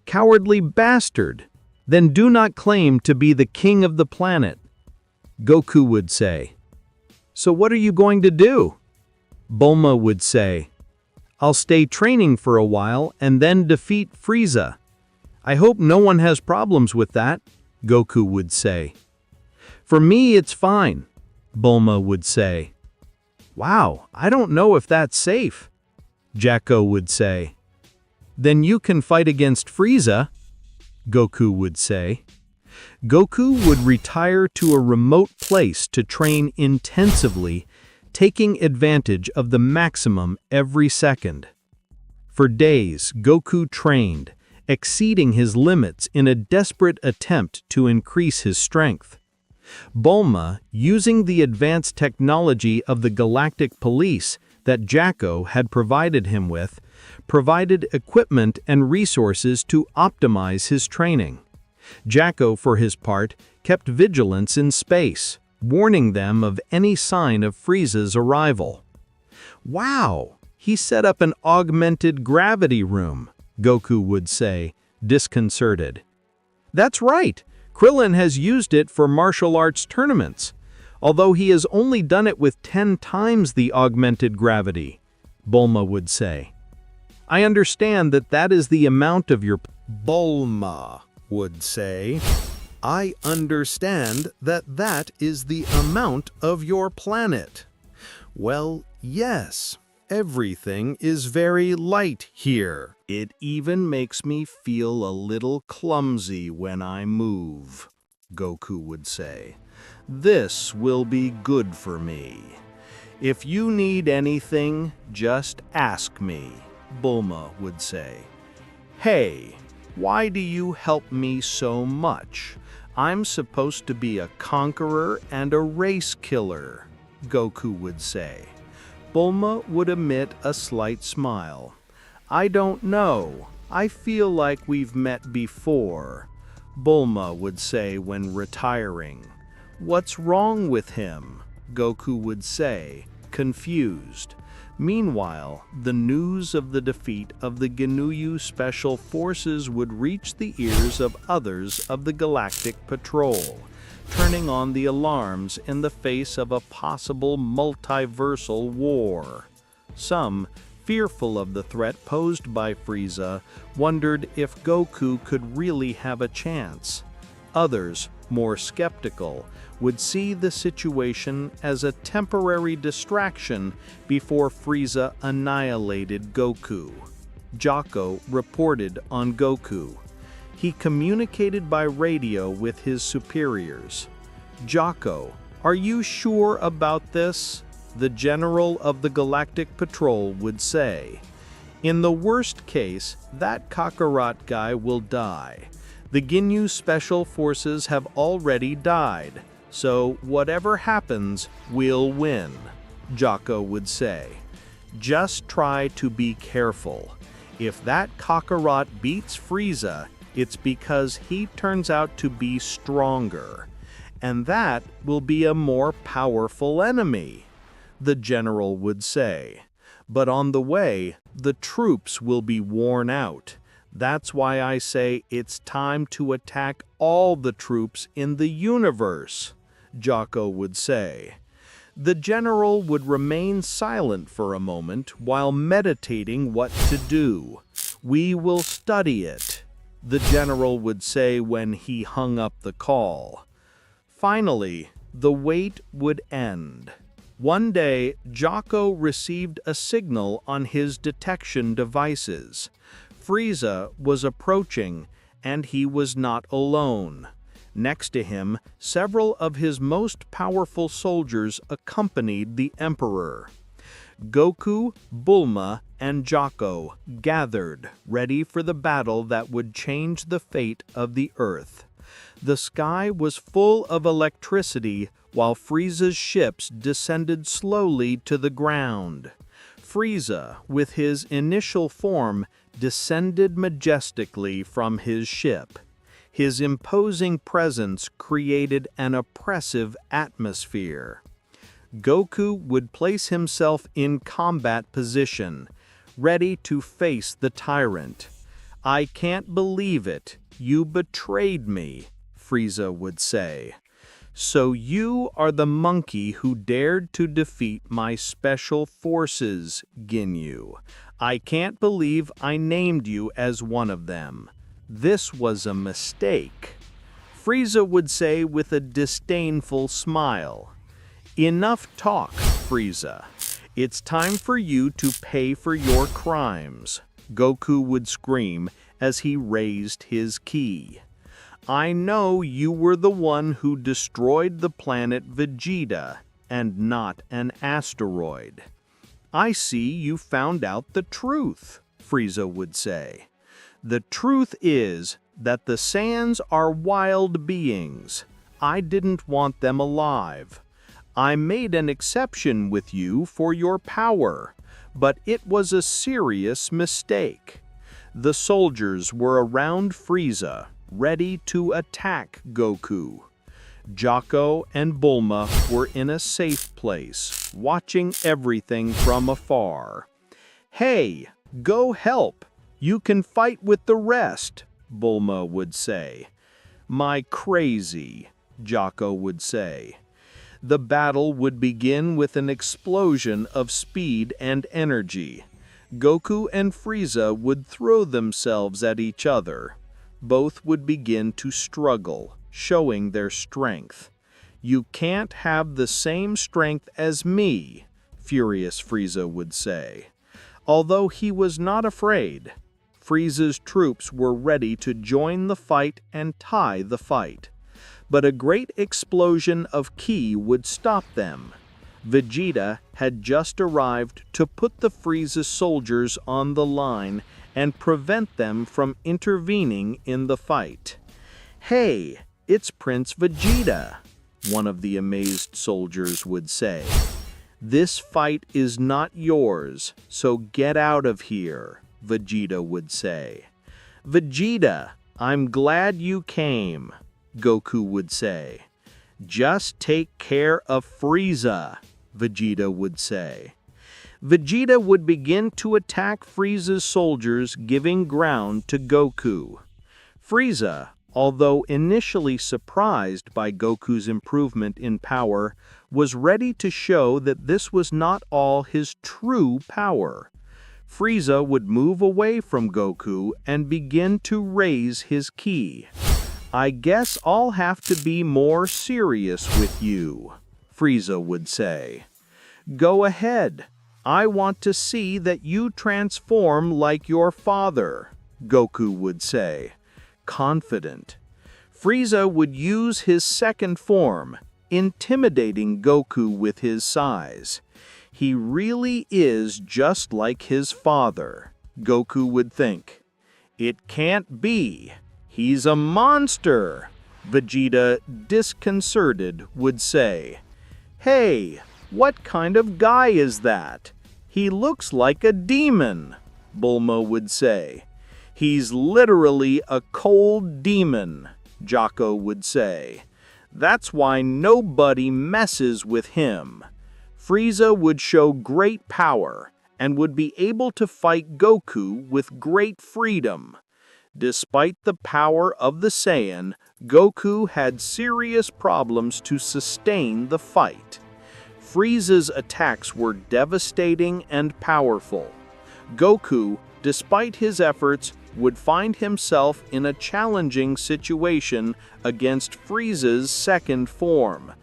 "Cowardly bastard! Then do not claim to be the king of the planet," Goku would say. "So what are you going to do?" Bulma would say, "I'll stay training for a while and then defeat Frieza." "I hope no one has problems with that," Goku would say. "For me, it's fine," Bulma would say. "Wow, I don't know if that's safe," Jaco would say. "Then you can fight against Frieza," Goku would say. Goku would retire to a remote place to train intensively, taking advantage of the maximum every second. For days, Goku trained, exceeding his limits in a desperate attempt to increase his strength. Bulma, using the advanced technology of the Galactic Police that Jaco had provided him with, provided equipment and resources to optimize his training. Jaco, for his part, kept vigilance in space, warning them of any sign of Frieza's arrival. "Wow, he set up an augmented gravity room," Goku would say, disconcerted. "That's right, Krillin has used it for martial arts tournaments, although he has only done it with 10 times the augmented gravity," Bulma would say. "I understand that that is the amount of your..." Bulma would say, "I understand that that is the amount of your planet." "Well, yes, everything is very light here. It even makes me feel a little clumsy when I move," Goku would say. "This will be good for me. If you need anything, just ask me," Bulma would say. "Hey, why do you help me so much? I'm supposed to be a conqueror and a race killer," Goku would say. Bulma would emit a slight smile. "I don't know. I feel like we've met before," Bulma would say when retiring. "What's wrong with him?" Goku would say, confused. Meanwhile, the news of the defeat of the Ginyu Special Forces would reach the ears of others of the Galactic Patrol, turning on the alarms in the face of a possible multiversal war. Some, fearful of the threat posed by Frieza, wondered if Goku could really have a chance. Others, more skeptical, would see the situation as a temporary distraction before Frieza annihilated Goku. Jaco reported on Goku. He communicated by radio with his superiors. "Jaco, are you sure about this?" the general of the Galactic Patrol would say. "In the worst case, that Kakarot guy will die. The Ginyu Special Forces have already died, so whatever happens, we'll win," Jaco would say. "Just try to be careful. If that Kakarot beats Frieza, it's because he turns out to be stronger, and that will be a more powerful enemy," the general would say. "But on the way, the troops will be worn out. That's why I say it's time to attack all the troops in the universe," Jaco would say. The general would remain silent for a moment while meditating what to do. "We will study it," the general would say when he hung up the call. Finally, the wait would end. One day, Jaco received a signal on his detection devices. Frieza was approaching, and he was not alone. Next to him, several of his most powerful soldiers accompanied the Emperor. Goku, Bulma, and Jocko gathered, ready for the battle that would change the fate of the Earth. The sky was full of electricity while Frieza's ships descended slowly to the ground. Frieza, with his initial form, descended majestically from his ship. His imposing presence created an oppressive atmosphere. Goku would place himself in combat position, ready to face the tyrant. "I can't believe it. You betrayed me," Frieza would say. "So you are the monkey who dared to defeat my special forces, Ginyu. I can't believe I named you as one of them. This was a mistake," Frieza would say with a disdainful smile. "Enough talk, Frieza. It's time for you to pay for your crimes," Goku would scream as he raised his ki. "I know you were the one who destroyed the planet Vegeta, and not an asteroid. I see you found out the truth," Frieza would say. "The truth is that the Saiyans are wild beings. I didn't want them alive. I made an exception with you for your power, but it was a serious mistake." The soldiers were around Frieza, ready to attack Goku. Jocko and Bulma were in a safe place, watching everything from afar. "Hey, go help! You can fight with the rest," Bulma would say. "My crazy," Jocko would say. The battle would begin with an explosion of speed and energy. Goku and Frieza would throw themselves at each other. Both would begin to struggle, showing their strength. "You can't have the same strength as me," furious Frieza would say. Although he was not afraid, Frieza's troops were ready to join the fight and tie the fight. But a great explosion of ki would stop them. Vegeta had just arrived to put the Frieza soldiers on the line and prevent them from intervening in the fight. "Hey, it's Prince Vegeta," one of the amazed soldiers would say. "This fight is not yours, so get out of here," Vegeta would say. "Vegeta, I'm glad you came," Goku would say. "Just take care of Frieza," Vegeta would say. Vegeta would begin to attack Frieza's soldiers, giving ground to Goku. Frieza, although initially surprised by Goku's improvement in power, was ready to show that this was not all his true power. Frieza would move away from Goku and begin to raise his ki. "I guess I'll have to be more serious with you," Frieza would say. "Go ahead. I want to see that you transform like your father," Goku would say, confident. Frieza would use his second form, intimidating Goku with his size. "He really is just like his father," Goku would think. "It can't be. He's a monster," Vegeta, disconcerted, would say. "Hey, what kind of guy is that? He looks like a demon," Bulma would say. "He's literally a cold demon," Jocko would say. "That's why nobody messes with him." Frieza would show great power and would be able to fight Goku with great freedom. Despite the power of the Saiyan, Goku had serious problems to sustain the fight. Frieza's attacks were devastating and powerful. Goku, despite his efforts, would find himself in a challenging situation against Frieza's second form.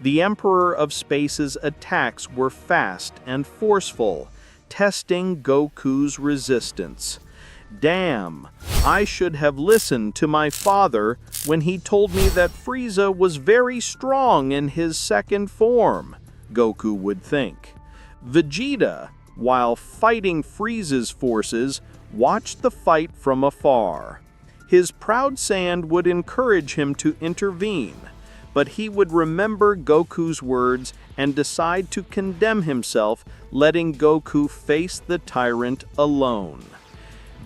The Emperor of Space's attacks were fast and forceful, testing Goku's resistance. "Damn, I should have listened to my father when he told me that Frieza was very strong in his second form," Goku would think. Vegeta, while fighting Frieza's forces, watched the fight from afar. His proud Saiyan would encourage him to intervene, but he would remember Goku's words and decide to condemn himself, letting Goku face the tyrant alone.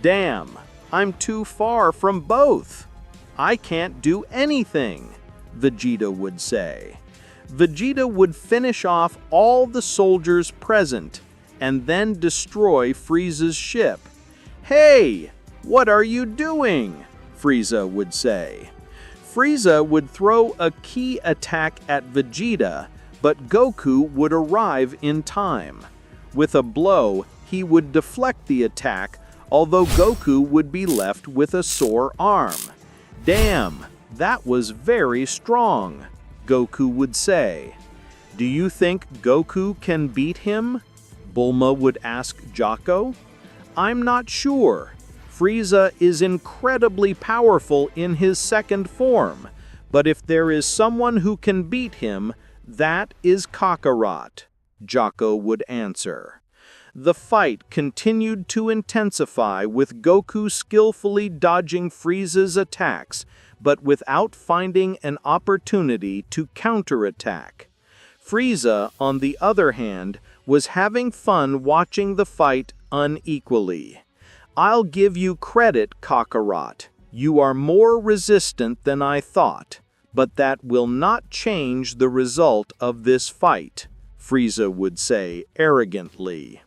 "Damn, I'm too far from both. I can't do anything," Vegeta would say. Vegeta would finish off all the soldiers present and then destroy Frieza's ship. "Hey, what are you doing?" Frieza would say. Frieza would throw a key attack at Vegeta, but Goku would arrive in time. With a blow, he would deflect the attack, although Goku would be left with a sore arm. "Damn, that was very strong," Goku would say. "Do you think Goku can beat him?" Bulma would ask Jocko. "I'm not sure. Frieza is incredibly powerful in his second form, but if there is someone who can beat him, that is Kakarot," Jocko would answer. The fight continued to intensify, with Goku skillfully dodging Frieza's attacks, but without finding an opportunity to counterattack. Frieza, on the other hand, was having fun watching the fight unequally. "I'll give you credit, Kakarot. You are more resistant than I thought, but that will not change the result of this fight," Frieza would say arrogantly.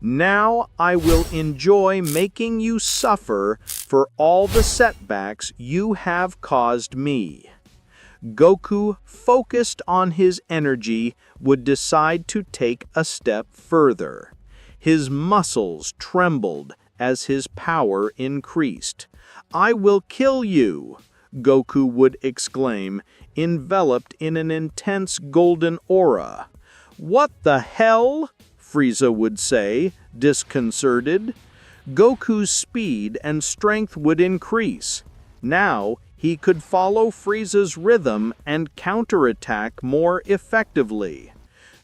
"Now I will enjoy making you suffer for all the setbacks you have caused me." Goku, focused on his energy, would decide to take a step further. His muscles trembled as his power increased. "I will kill you," Goku would exclaim, enveloped in an intense golden aura. "What the hell?" Frieza would say, disconcerted. Goku's speed and strength would increase. Now he could follow Frieza's rhythm and counterattack more effectively.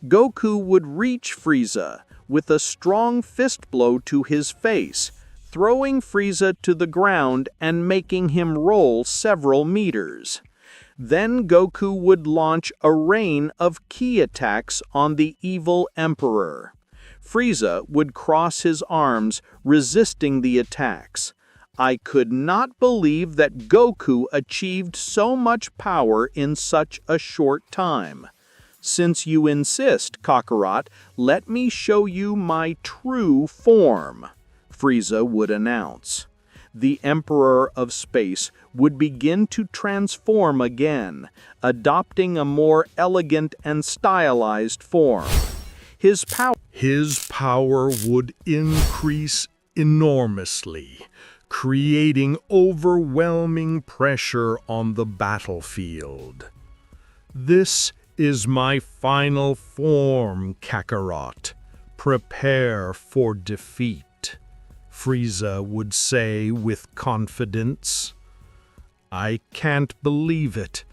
Goku would reach Frieza with a strong fist blow to his face, throwing Frieza to the ground and making him roll several meters. Then Goku would launch a rain of ki attacks on the evil Emperor. Frieza would cross his arms, resisting the attacks. "I could not believe that Goku achieved so much power in such a short time. Since you insist, Kakarot, let me show you my true form," Frieza would announce. The Emperor of Space would begin to transform again, adopting a more elegant and stylized form. His power would increase enormously, creating overwhelming pressure on the battlefield. "This is my final form, Kakarot. Prepare for defeat," Frieza would say with confidence. "I can't believe it.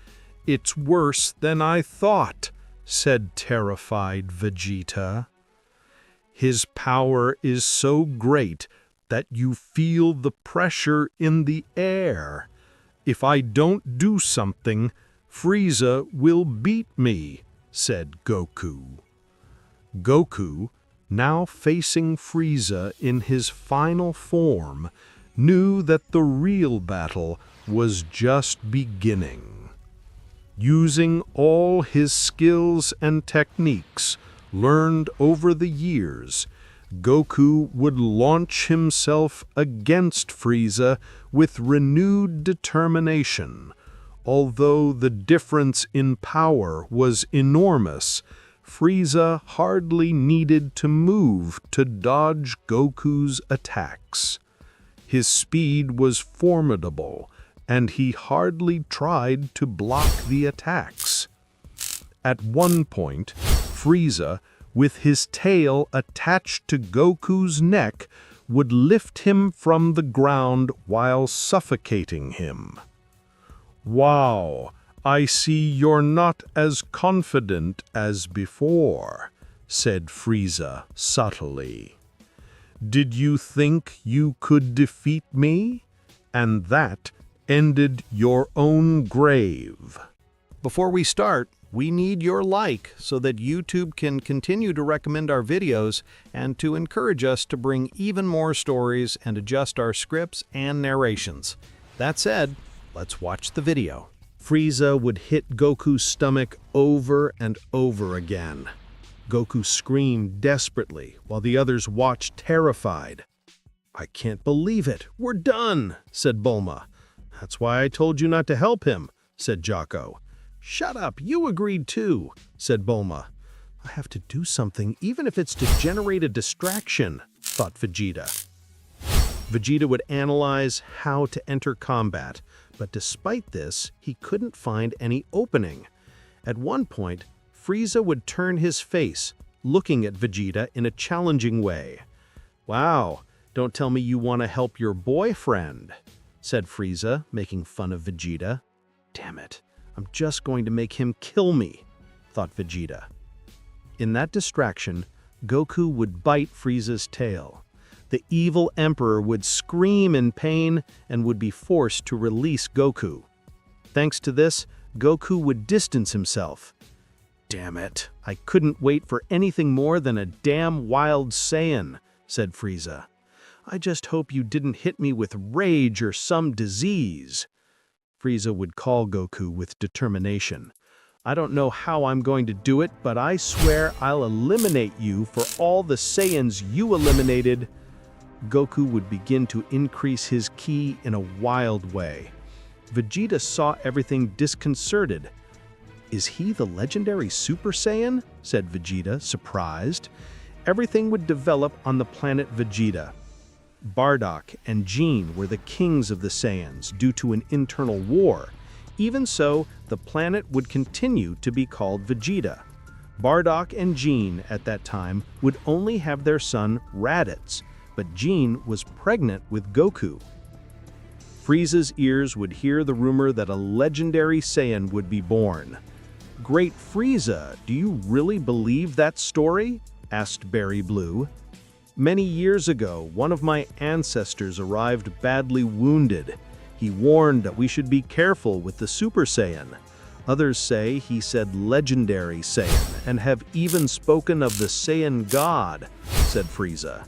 It's worse than I thought," said terrified Vegeta. "His power is so great that you feel the pressure in the air. If I don't do something, Frieza will beat me," said Goku. Goku, now facing Frieza in his final form, knew that the real battle was just beginning. Using all his skills and techniques learned over the years, Goku would launch himself against Frieza with renewed determination. Although the difference in power was enormous, Frieza hardly needed to move to dodge Goku's attacks. His speed was formidable, and he hardly tried to block the attacks. At one point, Frieza, with his tail attached to Goku's neck, would lift him from the ground while suffocating him. "Wow, I see you're not as confident as before," said Frieza subtly. "Did you think you could defeat me? And that ended your own grave." Before we start, we need your like so that YouTube can continue to recommend our videos and to encourage us to bring even more stories and adjust our scripts and narrations. That said, let's watch the video. Frieza would hit Goku's stomach over and over again. Goku screamed desperately while the others watched terrified. "I can't believe it. We're done," said Bulma. "That's why I told you not to help him," said Jocko. "Shut up, you agreed too," said Bulma. "I have to do something, even if it's to generate a distraction," thought Vegeta. Vegeta would analyze how to enter combat, but despite this, he couldn't find any opening. At one point, Frieza would turn his face, looking at Vegeta in a challenging way. "Wow, don't tell me you want to help your boyfriend," said Frieza, making fun of Vegeta. "Damn it. I'm just going to make him kill me," thought Vegeta. In that distraction, Goku would bite Frieza's tail. The evil Emperor would scream in pain and would be forced to release Goku. Thanks to this, Goku would distance himself. "Damn it, I couldn't wait for anything more than a damn wild Saiyan," said Frieza. "I just hope you didn't hit me with rage or some disease." Frieza would call Goku with determination. "I don't know how I'm going to do it, but I swear I'll eliminate you for all the Saiyans you eliminated." Goku would begin to increase his ki in a wild way. Vegeta saw everything disconcerted. "Is he the legendary Super Saiyan?" said Vegeta, surprised. Everything would develop on the planet Vegeta. Bardock and Jean were the kings of the Saiyans due to an internal war. Even so, the planet would continue to be called Vegeta. Bardock and Jean at that time would only have their son Raditz, but Jean was pregnant with Goku. Frieza's ears would hear the rumor that a legendary Saiyan would be born. "Great Frieza, do you really believe that story?" asked Berry Blue. "Many years ago, one of my ancestors arrived badly wounded. He warned that we should be careful with the Super Saiyan. Others say he said legendary Saiyan and have even spoken of the Saiyan God," said Frieza.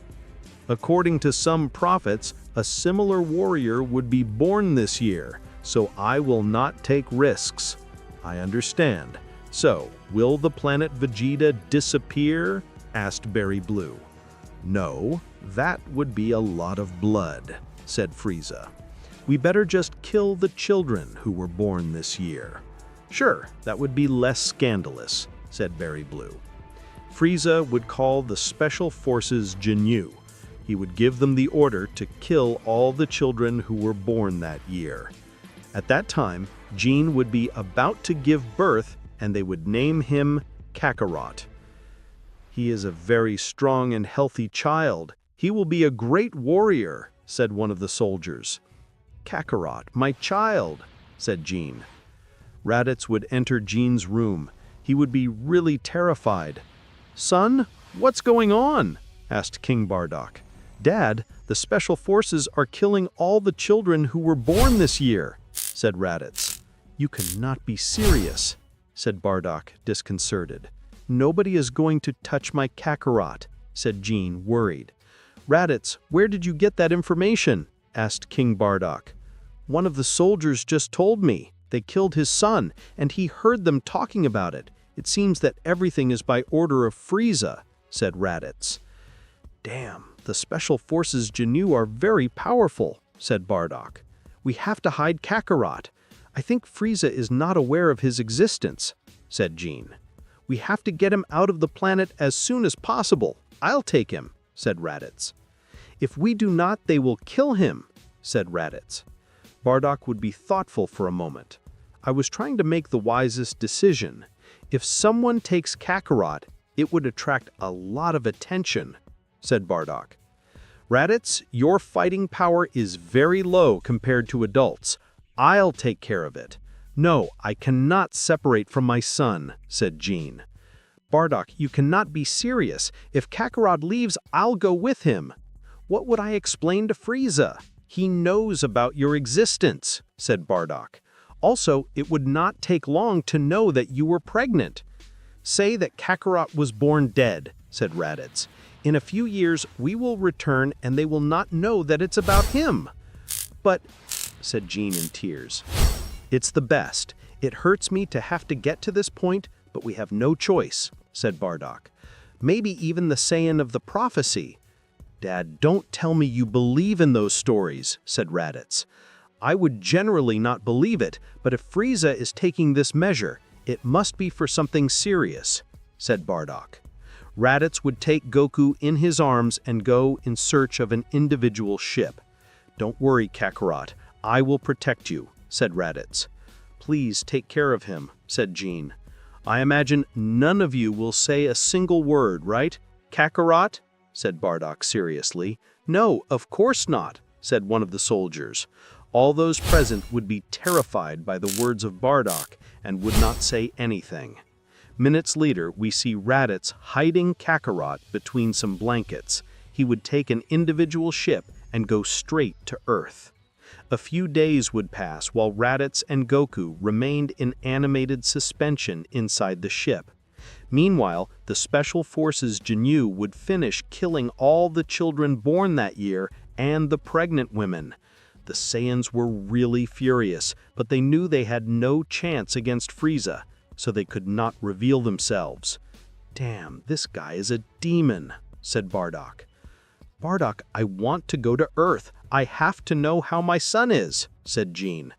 "According to some prophets, a similar warrior would be born this year, so I will not take risks." "I understand. So, will the planet Vegeta disappear?" asked Berry Blue. "No, that would be a lot of blood," said Frieza. "We better just kill the children who were born this year." "Sure, that would be less scandalous," said Berry Blue. Frieza would call the Special Forces Jinyu. He would give them the order to kill all the children who were born that year. At that time, Jean would be about to give birth and they would name him Kakarot. "He is a very strong and healthy child. He will be a great warrior," said one of the soldiers. "Kakarot, my child," said Jean. Raditz would enter Jean's room. He would be really terrified. "Son, what's going on?" asked King Bardock. "Dad, the Special Forces are killing all the children who were born this year," said Raditz. "You cannot be serious," said Bardock, disconcerted. "Nobody is going to touch my Kakarot," said Jean, worried. "Raditz, where did you get that information?" asked King Bardock. "One of the soldiers just told me. They killed his son, and he heard them talking about it. It seems that everything is by order of Frieza," said Raditz. "Damn, the Special Forces Jinyu are very powerful," said Bardock. "We have to hide Kakarot. I think Frieza is not aware of his existence," said Jean. "We have to get him out of the planet as soon as possible. I'll take him," said Raditz. "If we do not, they will kill him," said Raditz. Bardock would be thoughtful for a moment. "I was trying to make the wisest decision. If someone takes Kakarot, it would attract a lot of attention," said Bardock. "Raditz, your fighting power is very low compared to adults. I'll take care of it." "No, I cannot separate from my son," said Jean. Bardock, you cannot be serious. If Kakarot leaves, I'll go with him. What would I explain to Frieza? He knows about your existence, said Bardock. Also, it would not take long to know that you were pregnant. Say that Kakarot was born dead, said Raditz. In a few years, we will return and they will not know that it's about him. But, said Jean in tears, it's the best. It hurts me to have to get to this point, but we have no choice, said Bardock. Maybe even the Saiyan of the prophecy. Dad, don't tell me you believe in those stories, said Raditz. I would generally not believe it, but if Frieza is taking this measure, it must be for something serious, said Bardock. Raditz would take Goku in his arms and go in search of an individual ship. Don't worry, Kakarot. I will protect you, said Raditz. Please take care of him, said Jean. I imagine none of you will say a single word, right? Kakarot? Said Bardock seriously. No, of course not, said one of the soldiers. All those present would be terrified by the words of Bardock and would not say anything. Minutes later, we see Raditz hiding Kakarot between some blankets. He would take an individual ship and go straight to Earth. A few days would pass while Raditz and Goku remained in animated suspension inside the ship. Meanwhile, the Special Forces Ginyu would finish killing all the children born that year and the pregnant women. The Saiyans were really furious, but they knew they had no chance against Frieza, so they could not reveal themselves. Damn, this guy is a demon, said Bardock. Bardock, I want to go to Earth. I have to know how my son is, said Jean.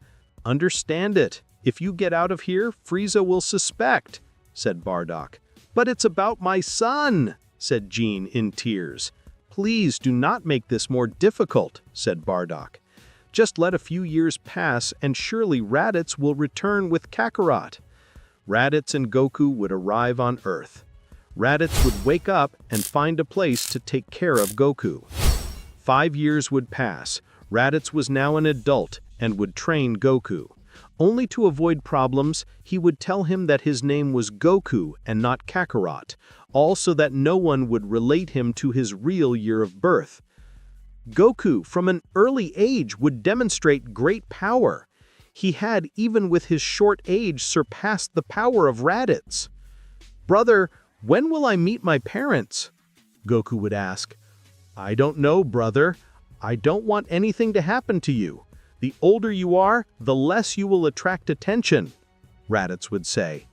Understand it. If you get out of here, Frieza will suspect, said Bardock. But it's about my son, said Jean in tears. Please do not make this more difficult, said Bardock. Just let a few years pass and surely Raditz will return with Kakarot. Raditz and Goku would arrive on Earth. Raditz would wake up and find a place to take care of Goku. 5 years would pass. Raditz was now an adult and would train Goku. Only to avoid problems, he would tell him that his name was Goku and not Kakarot, all so that no one would relate him to his real year of birth. Goku, from an early age, would demonstrate great power. He had, even with his short age, surpassed the power of Raditz. Brother, when will I meet my parents? Goku would ask. I don't know, brother. I don't want anything to happen to you. The older you are, the less you will attract attention, Raditz would say.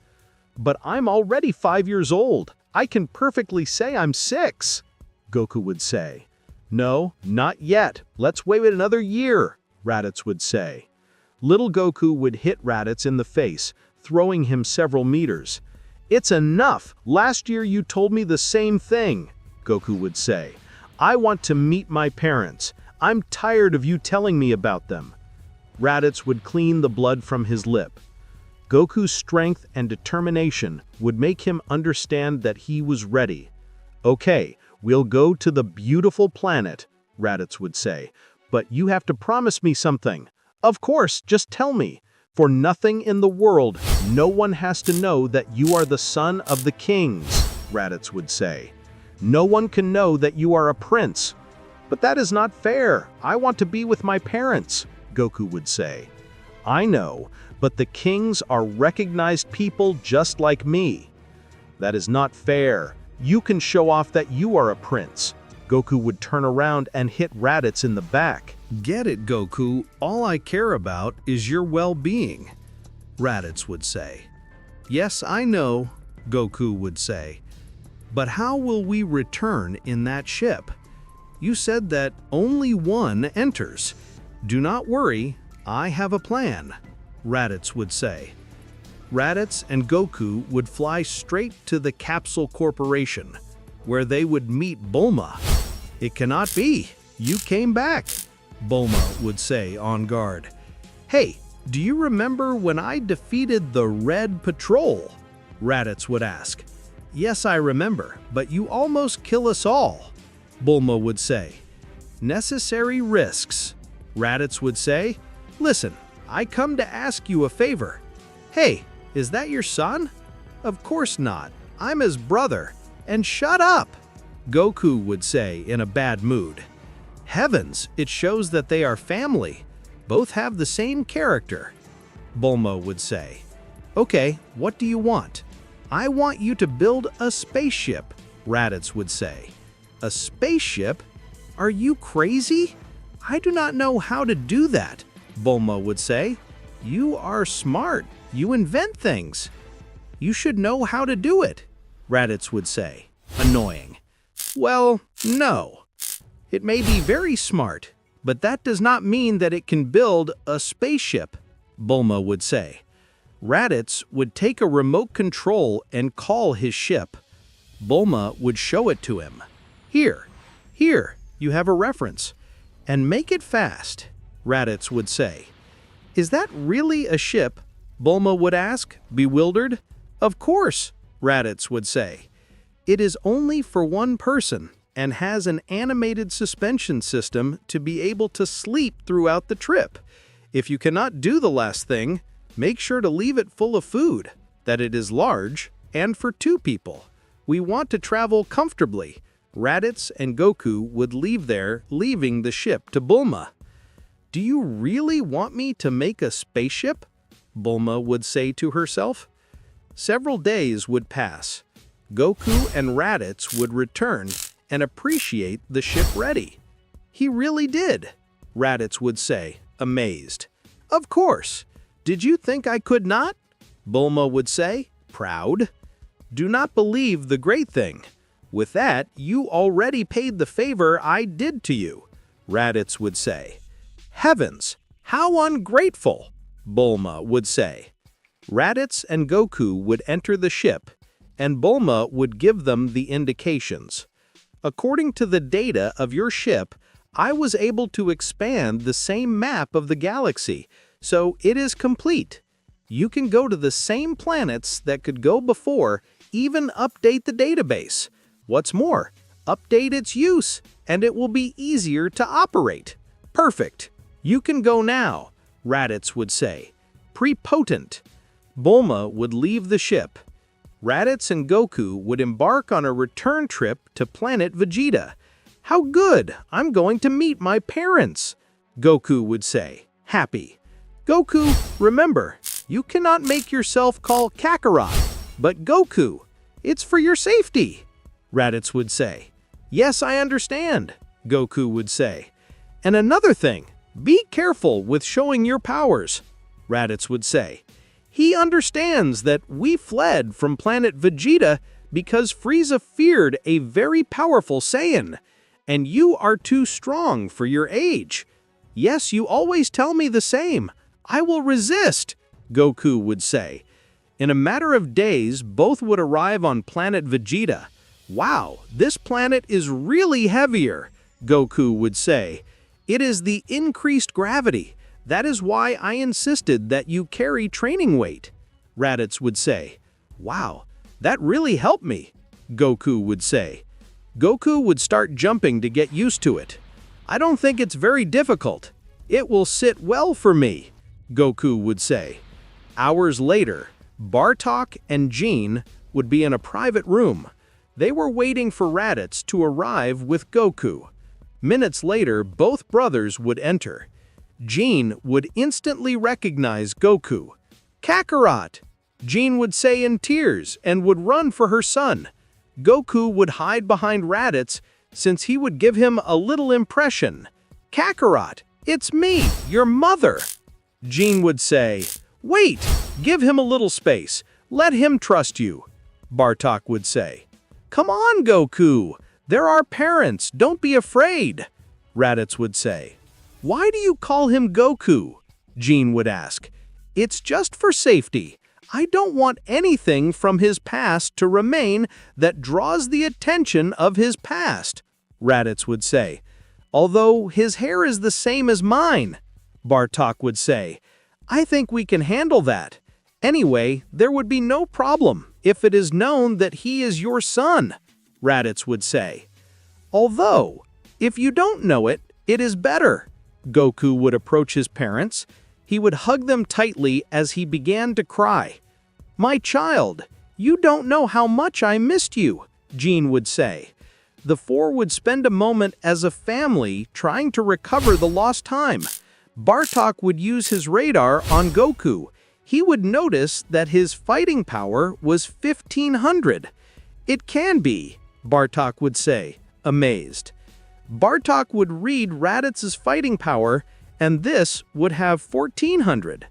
But I'm already 5 years old. I can perfectly say I'm 6, Goku would say. No, not yet. Let's wait another year, Raditz would say. Little Goku would hit Raditz in the face, throwing him several meters. It's enough. Last year you told me the same thing, Goku would say. I want to meet my parents. I'm tired of you telling me about them. Raditz would clean the blood from his lip. Goku's strength and determination would make him understand that he was ready. Okay, we'll go to the beautiful planet, Raditz would say, but you have to promise me something. Of course, just tell me. For nothing in the world, no one has to know that you are the son of the kings, Raditz would say. No one can know that you are a prince. But that is not fair. I want to be with my parents, Goku would say. I know, but the kings are recognized people just like me. That is not fair. You can show off that you are a prince. Goku would turn around and hit Raditz in the back. Get it, Goku. All I care about is your well-being, Raditz would say. Yes, I know, Goku would say. But how will we return in that ship? You said that only one enters. Do not worry, I have a plan, Raditz would say. Raditz and Goku would fly straight to the Capsule Corporation, where they would meet Bulma. It cannot be. You came back, Bulma would say on guard. Hey, do you remember when I defeated the Red Patrol? Raditz would ask. Yes, I remember, but you almost kill us all, Bulma would say. Necessary risks, Raditz would say. Listen, I come to ask you a favor. Hey, is that your son? Of course not. I'm his brother, and shut up, Goku would say in a bad mood. Heavens, it shows that they are family. Both have the same character, Bulma would say. Okay, what do you want? I want you to build a spaceship, Raditz would say. A spaceship? Are you crazy? I do not know how to do that, Bulma would say. You are smart. You invent things. You should know how to do it, Raditz would say, annoying. Well, no. It may be very smart, but that does not mean that it can build a spaceship, Bulma would say. Raditz would take a remote control and call his ship. Bulma would show it to him. Here, you have a reference. And make it fast, Raditz would say. Is that really a ship? Bulma would ask, bewildered. Of course, Raditz would say. It is only for one person and has an animated suspension system to be able to sleep throughout the trip. If you cannot do the last thing, make sure to leave it full of food, that it is large, and for 2 people. We want to travel comfortably. Raditz and Goku would leave there, leaving the ship to Bulma. Do you really want me to make a spaceship? Bulma would say to herself. Several days would pass. Goku and Raditz would return and appreciate the ship ready. He really did, Raditz would say, amazed. Of course. Did you think I could not? Bulma would say, proud. Do not believe the great thing. With that, you already paid the favor I did to you, Raditz would say. Heavens, how ungrateful, Bulma would say. Raditz and Goku would enter the ship, and Bulma would give them the indications. According to the data of your ship, I was able to expand the same map of the galaxy, so it is complete. You can go to the same planets that could go before, even update the database. What's more, update its use, and it will be easier to operate. Perfect. You can go now, Raditz would say. Prepotent. Bulma would leave the ship. Raditz and Goku would embark on a return trip to planet Vegeta. How good! I'm going to meet my parents, Goku would say, happy. Goku, remember, you cannot make yourself call Kakarot, but Goku. It's for your safety, Raditz would say. Yes, I understand, Goku would say. And another thing, be careful with showing your powers, Raditz would say. He understands that we fled from planet Vegeta because Frieza feared a very powerful Saiyan, and you are too strong for your age. Yes, you always tell me the same. I will resist, Goku would say. In a matter of days, both would arrive on planet Vegeta. Wow, this planet is really heavier, Goku would say. It is the increased gravity. That is why I insisted that you carry training weight, Raditz would say. Wow, that really helped me, Goku would say. Goku would start jumping to get used to it. I don't think it's very difficult. It will sit well for me, Goku would say. Hours later, Bartok and Jean would be in a private room. They were waiting for Raditz to arrive with Goku. Minutes later, both brothers would enter. Jean would instantly recognize Goku. Kakarot, Jean would say in tears and would run for her son. Goku would hide behind Raditz since he would give him a little impression. Kakarot, it's me, your mother. Jean would say, wait, give him a little space. Let him trust you, Bartok would say. Come on, Goku. They're our parents. Don't be afraid, Raditz would say. Why do you call him Goku? Jean would ask. It's just for safety. I don't want anything from his past to remain that draws the attention of his past, Raditz would say. Although his hair is the same as mine, Bartok would say. I think we can handle that. Anyway, there would be no problem if it is known that he is your son, Raditz would say. Although, if you don't know it, it is better. Goku would approach his parents. He would hug them tightly as he began to cry. My child, "You don't know how much I missed you," Jean would say. The four would spend a moment as a family trying to recover the lost time. Bartok would use his radar on Goku. He would notice that his fighting power was 1500. "It can be," Bartok would say, amazed. Bartok would read Raditz's fighting power, and this would have 1400.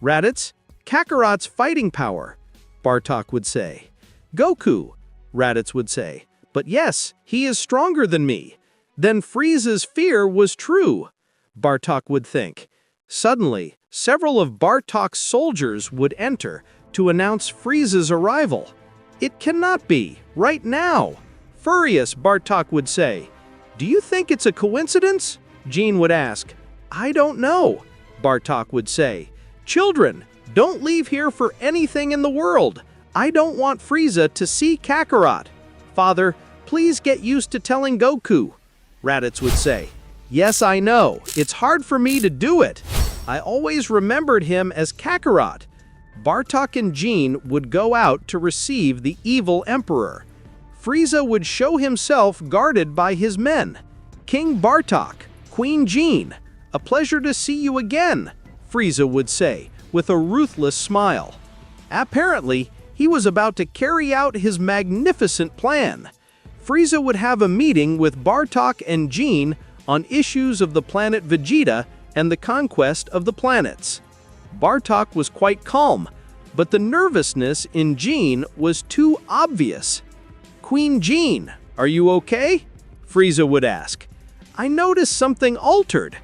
"Raditz, Kakarot's fighting power," Bartok would say. "Goku," Raditz would say. "But yes, he is stronger than me." Then Frieza's fear was true, Bartok would think. Suddenly, several of Bartok's soldiers would enter to announce Frieza's arrival. "It cannot be, right now." Furious, Bartok would say. "Do you think it's a coincidence?" Jean would ask. "I don't know," Bartok would say. "Children, don't leave here for anything in the world. I don't want Frieza to see Kakarot." "Father, please get used to telling Goku," Raditz would say. "Yes, I know. It's hard for me to do it. I always remembered him as Kakarot." Bartok and Jean would go out to receive the evil emperor. Frieza would show himself guarded by his men. "King Bartok, Queen Jean, a pleasure to see you again," Frieza would say, with a ruthless smile. Apparently, he was about to carry out his magnificent plan. Frieza would have a meeting with Bartok and Jean on issues of the planet Vegeta and the conquest of the planets. Bartok was quite calm, but the nervousness in Jean was too obvious. "Queen Jean, are you okay?" Frieza would ask. "I noticed something altered."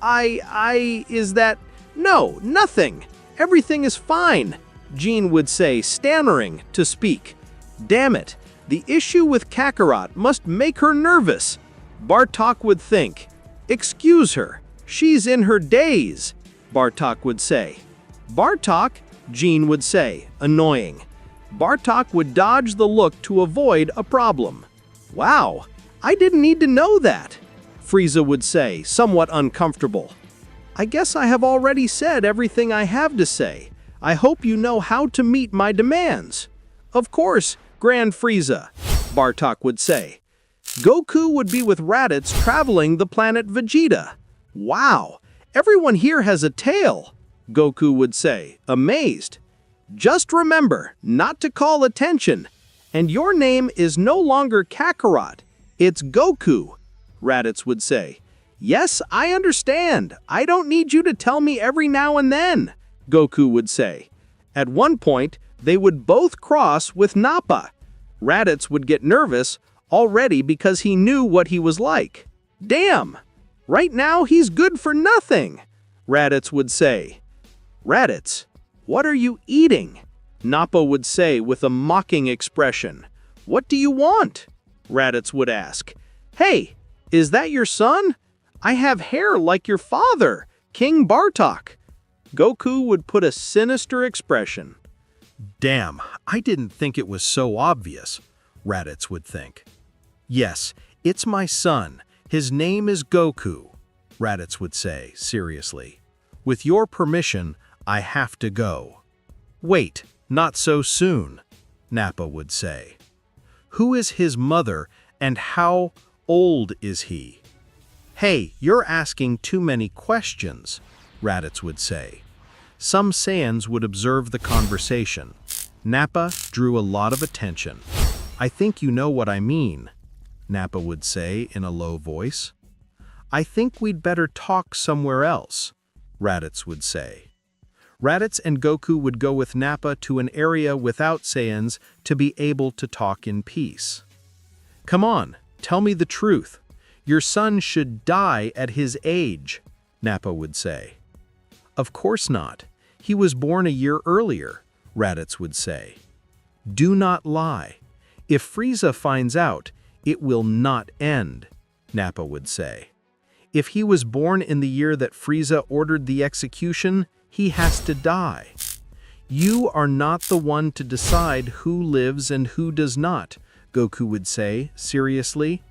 Is that—" "No, nothing. Everything is fine," Jean would say, stammering to speak. "Damn it, the issue with Kakarot must make her nervous," Bartok would think. "Excuse her, she's in her daze," Bartok would say. "Bartok," Jean would say, annoying. Bartok would dodge the look to avoid a problem. "Wow, I didn't need to know that," Frieza would say, somewhat uncomfortable. "I guess I have already said everything I have to say. I hope you know how to meet my demands." "Of course, Grand Frieza," Bartok would say. Goku would be with Raditz traveling the planet Vegeta. "Wow, everyone here has a tail," Goku would say, amazed. "Just remember not to call attention. And your name is no longer Kakarot, it's Goku," Raditz would say. "Yes, I understand. I don't need you to tell me every now and then," Goku would say. At one point, they would both cross with Nappa. Raditz would get nervous already because he knew what he was like. "Damn, right now he's good for nothing," Raditz would say. "Raditz, what are you eating?" Nappa would say with a mocking expression. "What do you want?" Raditz would ask. "Hey, is that your son? I have hair like your father, King Bartok." Goku would put a sinister expression. "Damn, I didn't think it was so obvious," Raditz would think. "Yes, it's my son. His name is Goku," Raditz would say, seriously. "With your permission, I have to go." "Wait, not so soon," Nappa would say. "Who is his mother and how old is he?" "Hey, you're asking too many questions," Raditz would say. Some Saiyans would observe the conversation. Nappa drew a lot of attention. "I think you know what I mean," Nappa would say in a low voice. "I think we'd better talk somewhere else," Raditz would say. Raditz and Goku would go with Nappa to an area without Saiyans to be able to talk in peace. "Come on, tell me the truth. Your son should die at his age," Nappa would say. "Of course not. He was born a year earlier," Raditz would say. "Do not lie. If Frieza finds out, it will not end," Nappa would say. "If he was born in the year that Frieza ordered the execution, he has to die. You are not the one to decide who lives and who does not," Goku would say, seriously.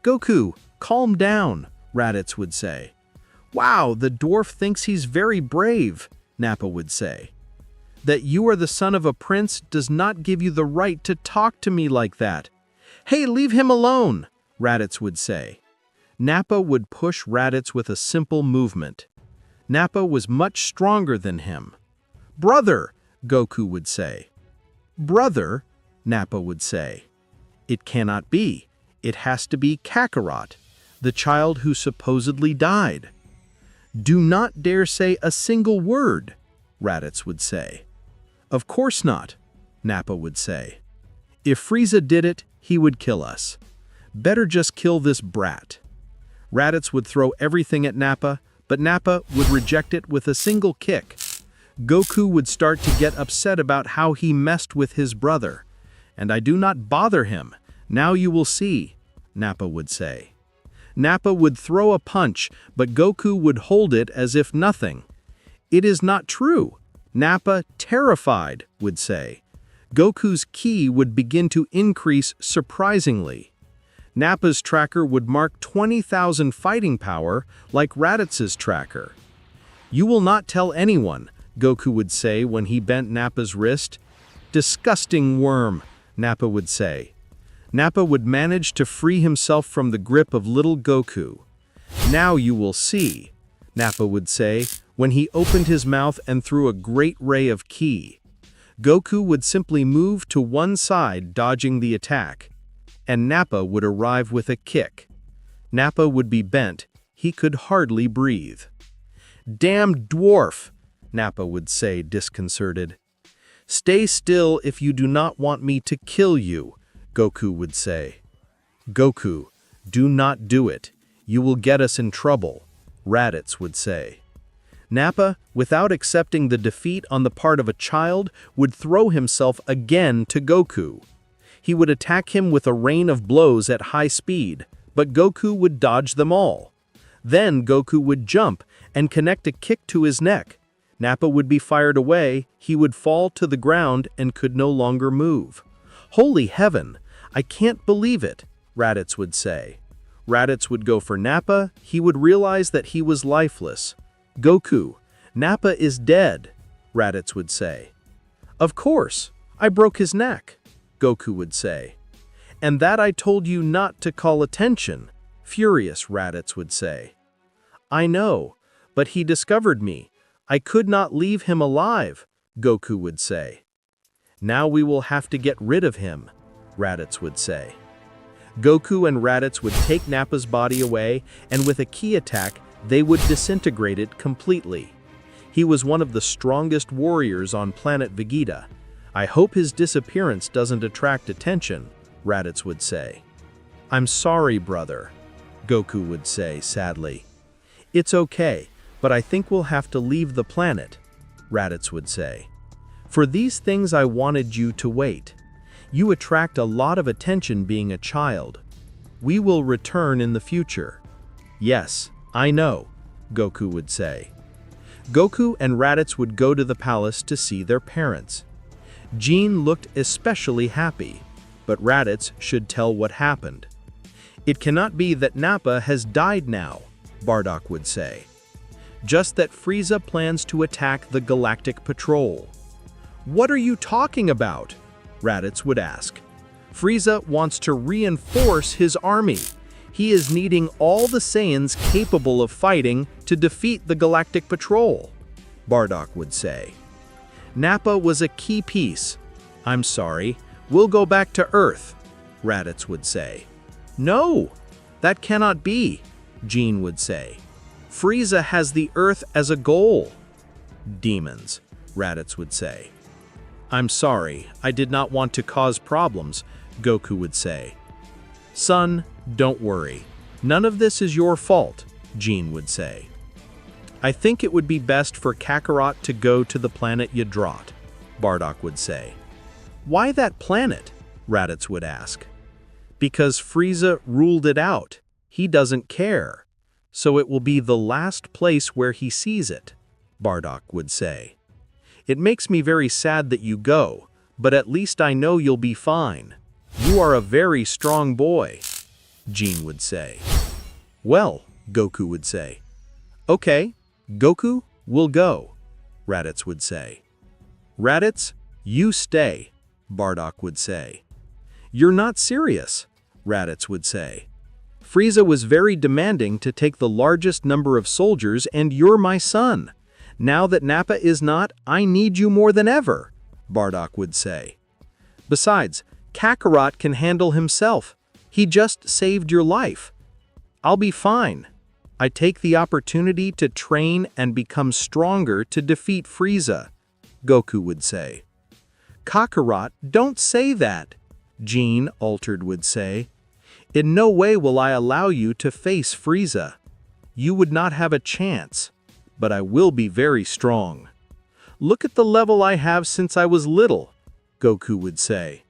"Goku, calm down," Raditz would say. "Wow, the dwarf thinks he's very brave," Nappa would say. That you are the son of a prince does not give you the right to talk to me like that. Hey, leave him alone, Raditz would say. Nappa would push Raditz with a simple movement. Nappa was much stronger than him. Brother, Goku would say. Brother, Nappa would say. It cannot be. It has to be Kakarot, the child who supposedly died. Do not dare say a single word, Raditz would say. Of course not, Nappa would say. If Frieza did it, he would kill us. Better just kill this brat. Raditz would throw everything at Nappa, but Nappa would reject it with a single kick. Goku would start to get upset about how he messed with his brother. And I do not bother him. Now you will see, Nappa would say. Nappa would throw a punch, but Goku would hold it as if nothing. It is not true, Nappa, terrified, would say. Goku's ki would begin to increase surprisingly. Nappa's tracker would mark 20,000 fighting power like Raditz's tracker. You will not tell anyone, Goku would say when he bent Nappa's wrist. Disgusting worm, Nappa would say. Nappa would manage to free himself from the grip of little Goku. Now you will see, Nappa would say when he opened his mouth and threw a great ray of ki. Goku would simply move to one side, dodging the attack, and Nappa would arrive with a kick. Nappa would be bent. He could hardly breathe. Damn dwarf, Nappa would say, disconcerted. Stay still if you do not want me to kill you, Goku would say. Goku, do not do it. You will get us in trouble, Raditz would say. Nappa, without accepting the defeat on the part of a child, would throw himself again to Goku. He would attack him with a rain of blows at high speed, but Goku would dodge them all. Then Goku would jump and connect a kick to his neck. Nappa would be fired away, he would fall to the ground and could no longer move. Holy heaven, I can't believe it, Raditz would say. Raditz would go for Nappa, he would realize that he was lifeless. Goku, Nappa is dead, Raditz would say. Of course, I broke his neck, Goku would say. And that I told you not to call attention, furious Raditz would say. I know, but he discovered me. I could not leave him alive, Goku would say. Now we will have to get rid of him, Raditz would say. Goku and Raditz would take Nappa's body away, and with a ki attack, they would disintegrate it completely. He was one of the strongest warriors on planet Vegeta. I hope his disappearance doesn't attract attention, Raditz would say. I'm sorry, brother, Goku would say sadly. It's okay, but I think we'll have to leave the planet, Raditz would say. For these things I wanted you to wait. You attract a lot of attention being a child. We will return in the future. Yes, I know, Goku would say. Goku and Raditz would go to the palace to see their parents. Jean looked especially happy, but Raditz should tell what happened. It cannot be that Nappa has died now, Bardock would say. Just that Frieza plans to attack the Galactic Patrol. What are you talking about? Raditz would ask. Frieza wants to reinforce his army. He is needing all the Saiyans capable of fighting to defeat the Galactic Patrol, Bardock would say. Nappa was a key piece. I'm sorry, we'll go back to Earth, Raditz would say. No, that cannot be, Jean would say. Frieza has the Earth as a goal. Demons, Raditz would say. I'm sorry, I did not want to cause problems, Goku would say. Son, don't worry. None of this is your fault, Jean would say. I think it would be best for Kakarot to go to the planet Yadrat, Bardock would say. Why that planet? Raditz would ask. Because Frieza ruled it out. He doesn't care. So it will be the last place where he sees it, Bardock would say. It makes me very sad that you go, but at least I know you'll be fine. You are a very strong boy, Jean would say. Well, Goku would say. Okay, Goku, we'll go, Raditz would say. Raditz, you stay, Bardock would say. You're not serious, Raditz would say. Frieza was very demanding to take the largest number of soldiers, and you're my son. Now that Nappa is not, I need you more than ever, Bardock would say. Besides, Kakarot can handle himself. He just saved your life. I'll be fine. I take the opportunity to train and become stronger to defeat Frieza, Goku would say. Kakarot, don't say that, Jean Altered would say. In no way will I allow you to face Frieza. You would not have a chance, but I will be very strong. Look at the level I have since I was little, Goku would say.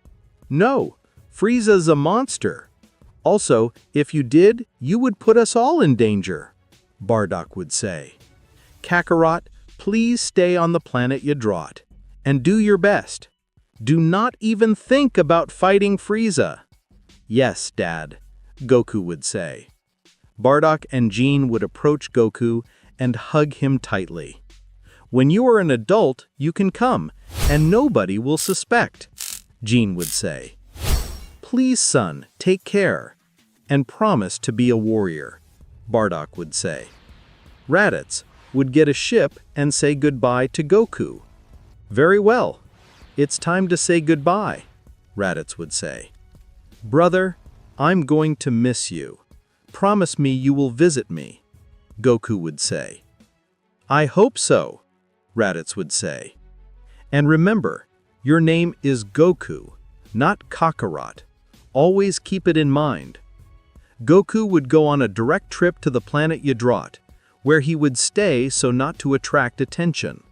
No, Frieza's a monster. Also, if you did, you would put us all in danger, Bardock would say. Kakarot, please stay on the planet Yadrot, and do your best. Do not even think about fighting Frieza. Yes, Dad, Goku would say. Bardock and Jean would approach Goku and hug him tightly. When you are an adult, you can come, and nobody will suspect, Jean would say. Please, son, take care, and promise to be a warrior, Bardock would say. Raditz would get a ship and say goodbye to Goku. Very well. It's time to say goodbye, Raditz would say. Brother, I'm going to miss you. Promise me you will visit me, Goku would say. I hope so, Raditz would say. And remember, your name is Goku, not Kakarot. Always keep it in mind. Goku would go on a direct trip to the planet Yadrot, where he would stay so not to attract attention.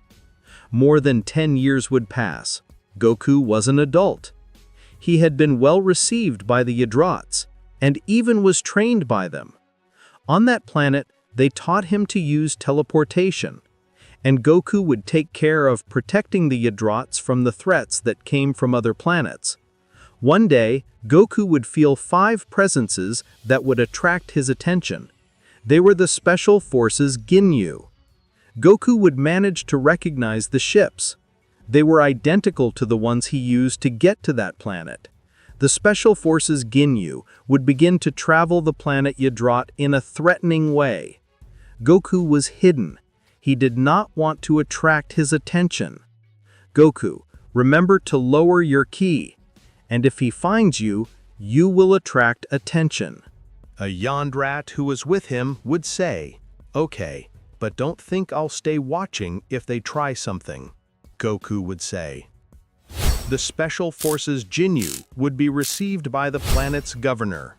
More than 10 years would pass. Goku was an adult. He had been well received by the Yadrots, and even was trained by them. On that planet, they taught him to use teleportation, and Goku would take care of protecting the Yadrots from the threats that came from other planets. One day, Goku would feel 5 presences that would attract his attention. They were the Special Forces Ginyu. Goku would manage to recognize the ships. They were identical to the ones he used to get to that planet. The Special Forces Ginyu would begin to travel the planet Yadrot in a threatening way. Goku was hidden. He did not want to attract his attention. Goku, remember to lower your ki, and if he finds you, you will attract attention. A Yondrat who was with him would say, Okay, but don't think I'll stay watching if they try something, Goku would say. The Special Forces Ginyu would be received by the planet's governor.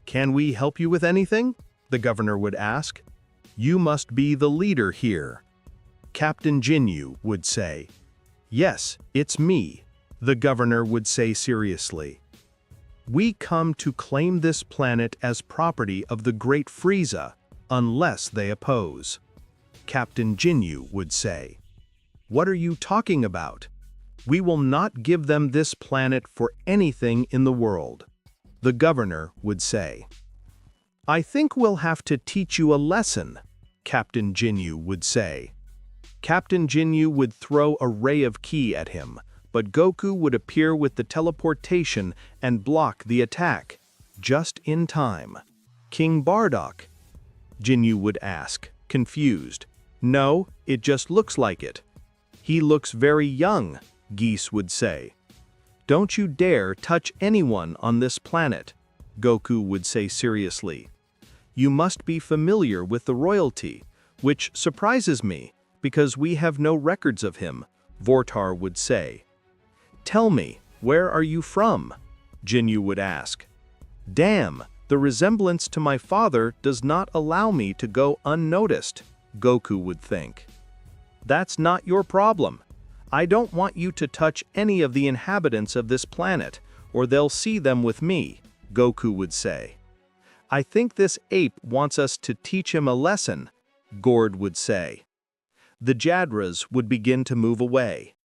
Can we help you with anything? The governor would ask. You must be the leader here. Captain Ginyu would say. Yes, it's me, the governor would say seriously. We come to claim this planet as property of the great Frieza, unless they oppose. Captain Ginyu would say. What are you talking about? We will not give them this planet for anything in the world, the governor would say. I think we'll have to teach you a lesson, Captain Ginyu would say. Captain Ginyu would throw a ray of ki at him, but Goku would appear with the teleportation and block the attack, just in time. King Bardock? Ginyu would ask, confused. No, it just looks like it. He looks very young, Geese would say. Don't you dare touch anyone on this planet, Goku would say seriously. You must be familiar with the royalty, which surprises me, because we have no records of him, Vortar would say. Tell me, where are you from? Ginyu would ask. Damn, the resemblance to my father does not allow me to go unnoticed, Goku would think. That's not your problem. I don't want you to touch any of the inhabitants of this planet, or they'll see them with me, Goku would say. I think this ape wants us to teach him a lesson, Gord would say. The Jadras would begin to move away.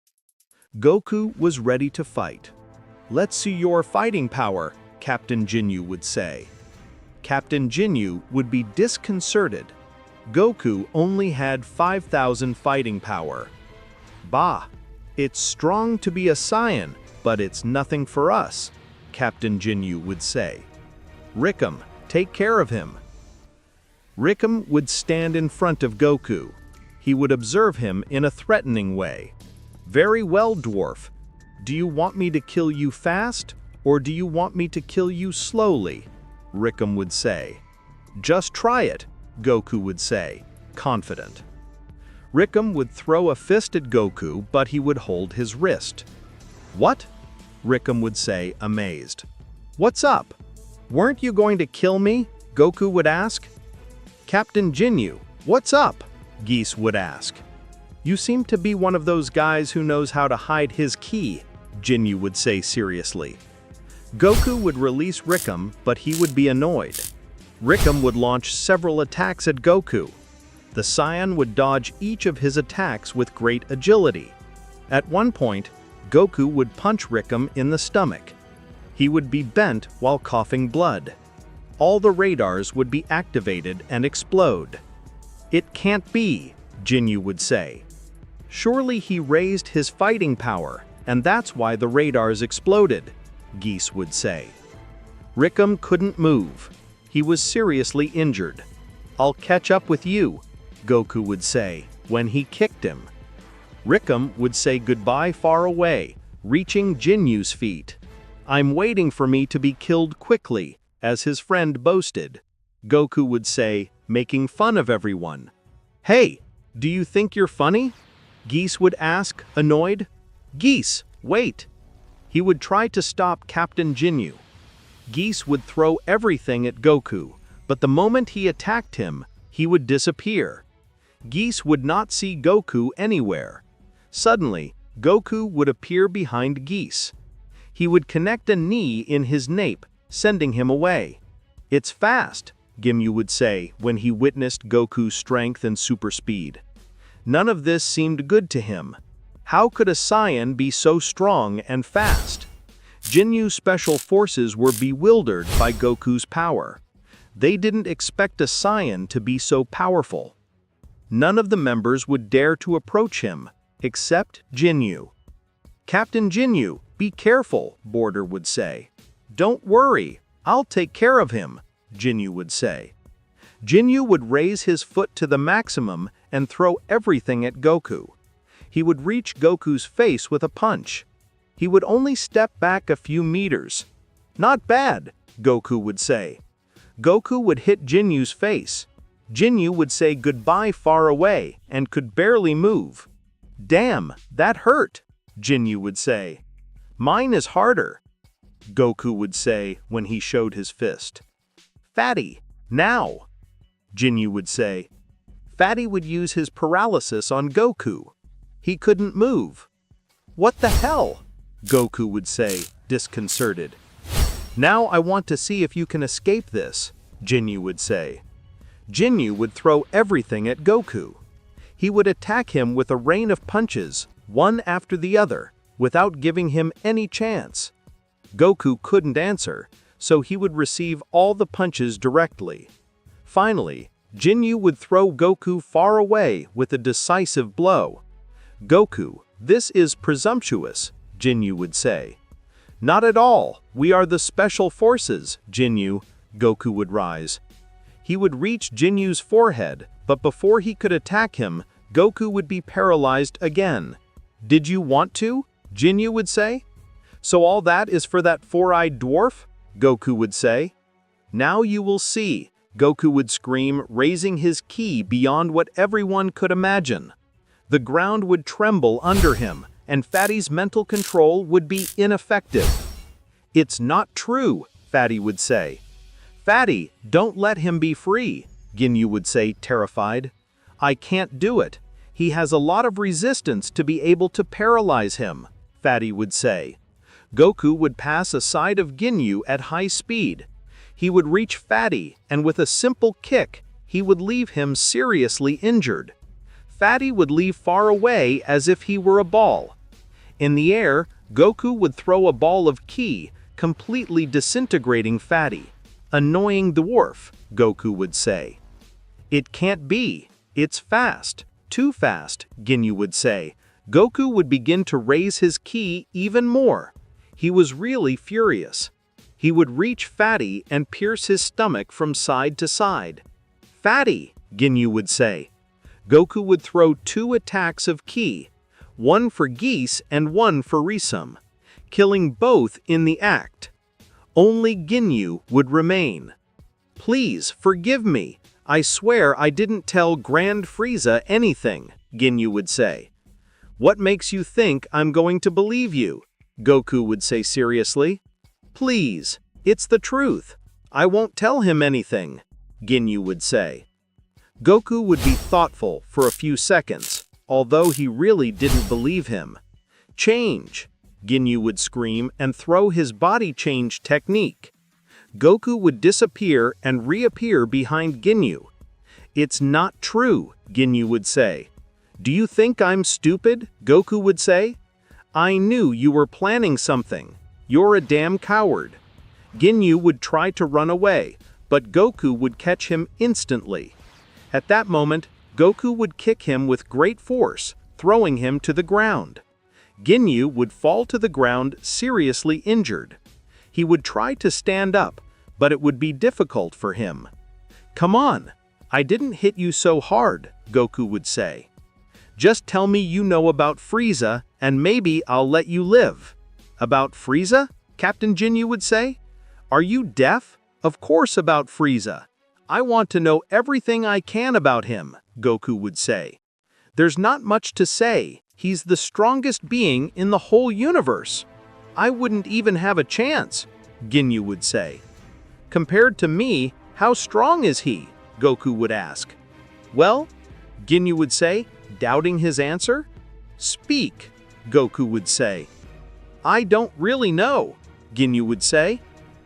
Goku was ready to fight. Let's see your fighting power, Captain Ginyu would say. Captain Ginyu would be disconcerted. Goku only had 5,000 fighting power. Bah! It's strong to be a Saiyan, but it's nothing for us, Captain Ginyu would say. Rickham, take care of him. Rickham would stand in front of Goku. He would observe him in a threatening way. Very well, dwarf. Do you want me to kill you fast, or do you want me to kill you slowly? Rickham would say. Just try it, Goku would say, confident. Rickham would throw a fist at Goku, but he would hold his wrist. What? Rickham would say, amazed. What's up? Weren't you going to kill me? Goku would ask. Captain Ginyu, what's up? Geese would ask. You seem to be one of those guys who knows how to hide his ki, Ginyu would say seriously. Goku would release Rickham, but he would be annoyed. Rickham would launch several attacks at Goku. The Saiyan would dodge each of his attacks with great agility. At one point, Goku would punch Rickham in the stomach. He would be bent while coughing blood. All the radars would be activated and explode. It can't be, Ginyu would say. Surely he raised his fighting power, and that's why the radars exploded, Geese would say. Rickham couldn't move. He was seriously injured. I'll catch up with you, Goku would say when he kicked him. Rickham would say goodbye far away, reaching Jinyu's feet. I'm waiting for me to be killed quickly, as his friend boasted. Goku would say, making fun of everyone. Hey, do you think you're funny? Geese would ask, annoyed. Geese, wait. He would try to stop Captain Ginyu. Geese would throw everything at Goku, but the moment he attacked him, he would disappear. Geese would not see Goku anywhere. Suddenly, Goku would appear behind Geese. He would connect a knee in his nape, sending him away. It's fast, Ginyu would say when he witnessed Goku's strength and super speed. None of this seemed good to him. How could a Saiyan be so strong and fast? Jinyu's special forces were bewildered by Goku's power. They didn't expect a Saiyan to be so powerful. None of the members would dare to approach him, except Ginyu. Captain Ginyu, be careful, Border would say. Don't worry, I'll take care of him, Ginyu would say. Ginyu would raise his foot to the maximum and throw everything at Goku. He would reach Goku's face with a punch. He would only step back a few meters. Not bad, Goku would say. Goku would hit Jinyu's face. Ginyu would say goodbye far away and could barely move. Damn, that hurt, Ginyu would say. Mine is harder, Goku would say when he showed his fist. Fatty, now, Ginyu would say. Fatty would use his paralysis on Goku. He couldn't move. What the hell? Goku would say, disconcerted. Now I want to see if you can escape this, Ginyu would say. Ginyu would throw everything at Goku. He would attack him with a rain of punches, one after the other, without giving him any chance. Goku couldn't answer, so he would receive all the punches directly. Finally, Ginyu would throw Goku far away with a decisive blow. Goku, this is presumptuous, Ginyu would say. Not at all, we are the special forces, Ginyu, Goku would rise. He would reach Jinyu's forehead, but before he could attack him, Goku would be paralyzed again. Did you want to? Ginyu would say. So all that is for that four-eyed dwarf? Goku would say. Now you will see, Goku would scream, raising his ki beyond what everyone could imagine. The ground would tremble under him, and Fatty's mental control would be ineffective. It's not true, Fatty would say. Fatty, don't let him be free, Ginyu would say, terrified. I can't do it. He has a lot of resistance to be able to paralyze him, Fatty would say. Goku would pass aside of Ginyu at high speed. He would reach Fatty, and with a simple kick, he would leave him seriously injured. Fatty would leave far away as if he were a ball. In the air, Goku would throw a ball of ki, completely disintegrating Fatty. Annoying dwarf, Goku would say. It can't be. It's fast. Too fast, Ginyu would say, Goku would begin to raise his ki even more. He was really furious. He would reach Fatty and pierce his stomach from side to side. "Fatty," Ginyu would say. Goku would throw 2 attacks of ki, one for Geese and one for Risum, killing both in the act. Only Ginyu would remain. "Please forgive me. I swear I didn't tell Grand Frieza anything," Ginyu would say. "What makes you think I'm going to believe you?" Goku would say seriously. "Please, it's the truth. I won't tell him anything," Ginyu would say. Goku would be thoughtful for a few seconds, although he really didn't believe him. "Change," Ginyu would scream and throw his body change technique. Goku would disappear and reappear behind Ginyu. "It's not true," Ginyu would say. "Do you think I'm stupid?" Goku would say. "I knew you were planning something. You're a damn coward." Ginyu would try to run away, but Goku would catch him instantly. At that moment, Goku would kick him with great force, throwing him to the ground. Ginyu would fall to the ground seriously injured. He would try to stand up, but it would be difficult for him. "Come on, I didn't hit you so hard," Goku would say. "Just tell me you know about Frieza, and maybe I'll let you live." "About Frieza?" Captain Ginyu would say. "Are you deaf? Of course about Frieza. I want to know everything I can about him," Goku would say. "There's not much to say. He's the strongest being in the whole universe. I wouldn't even have a chance," Ginyu would say. "Compared to me, how strong is he?" Goku would ask. "Well," Ginyu would say, doubting his answer. "Speak," Goku would say. "I don't really know," Ginyu would say.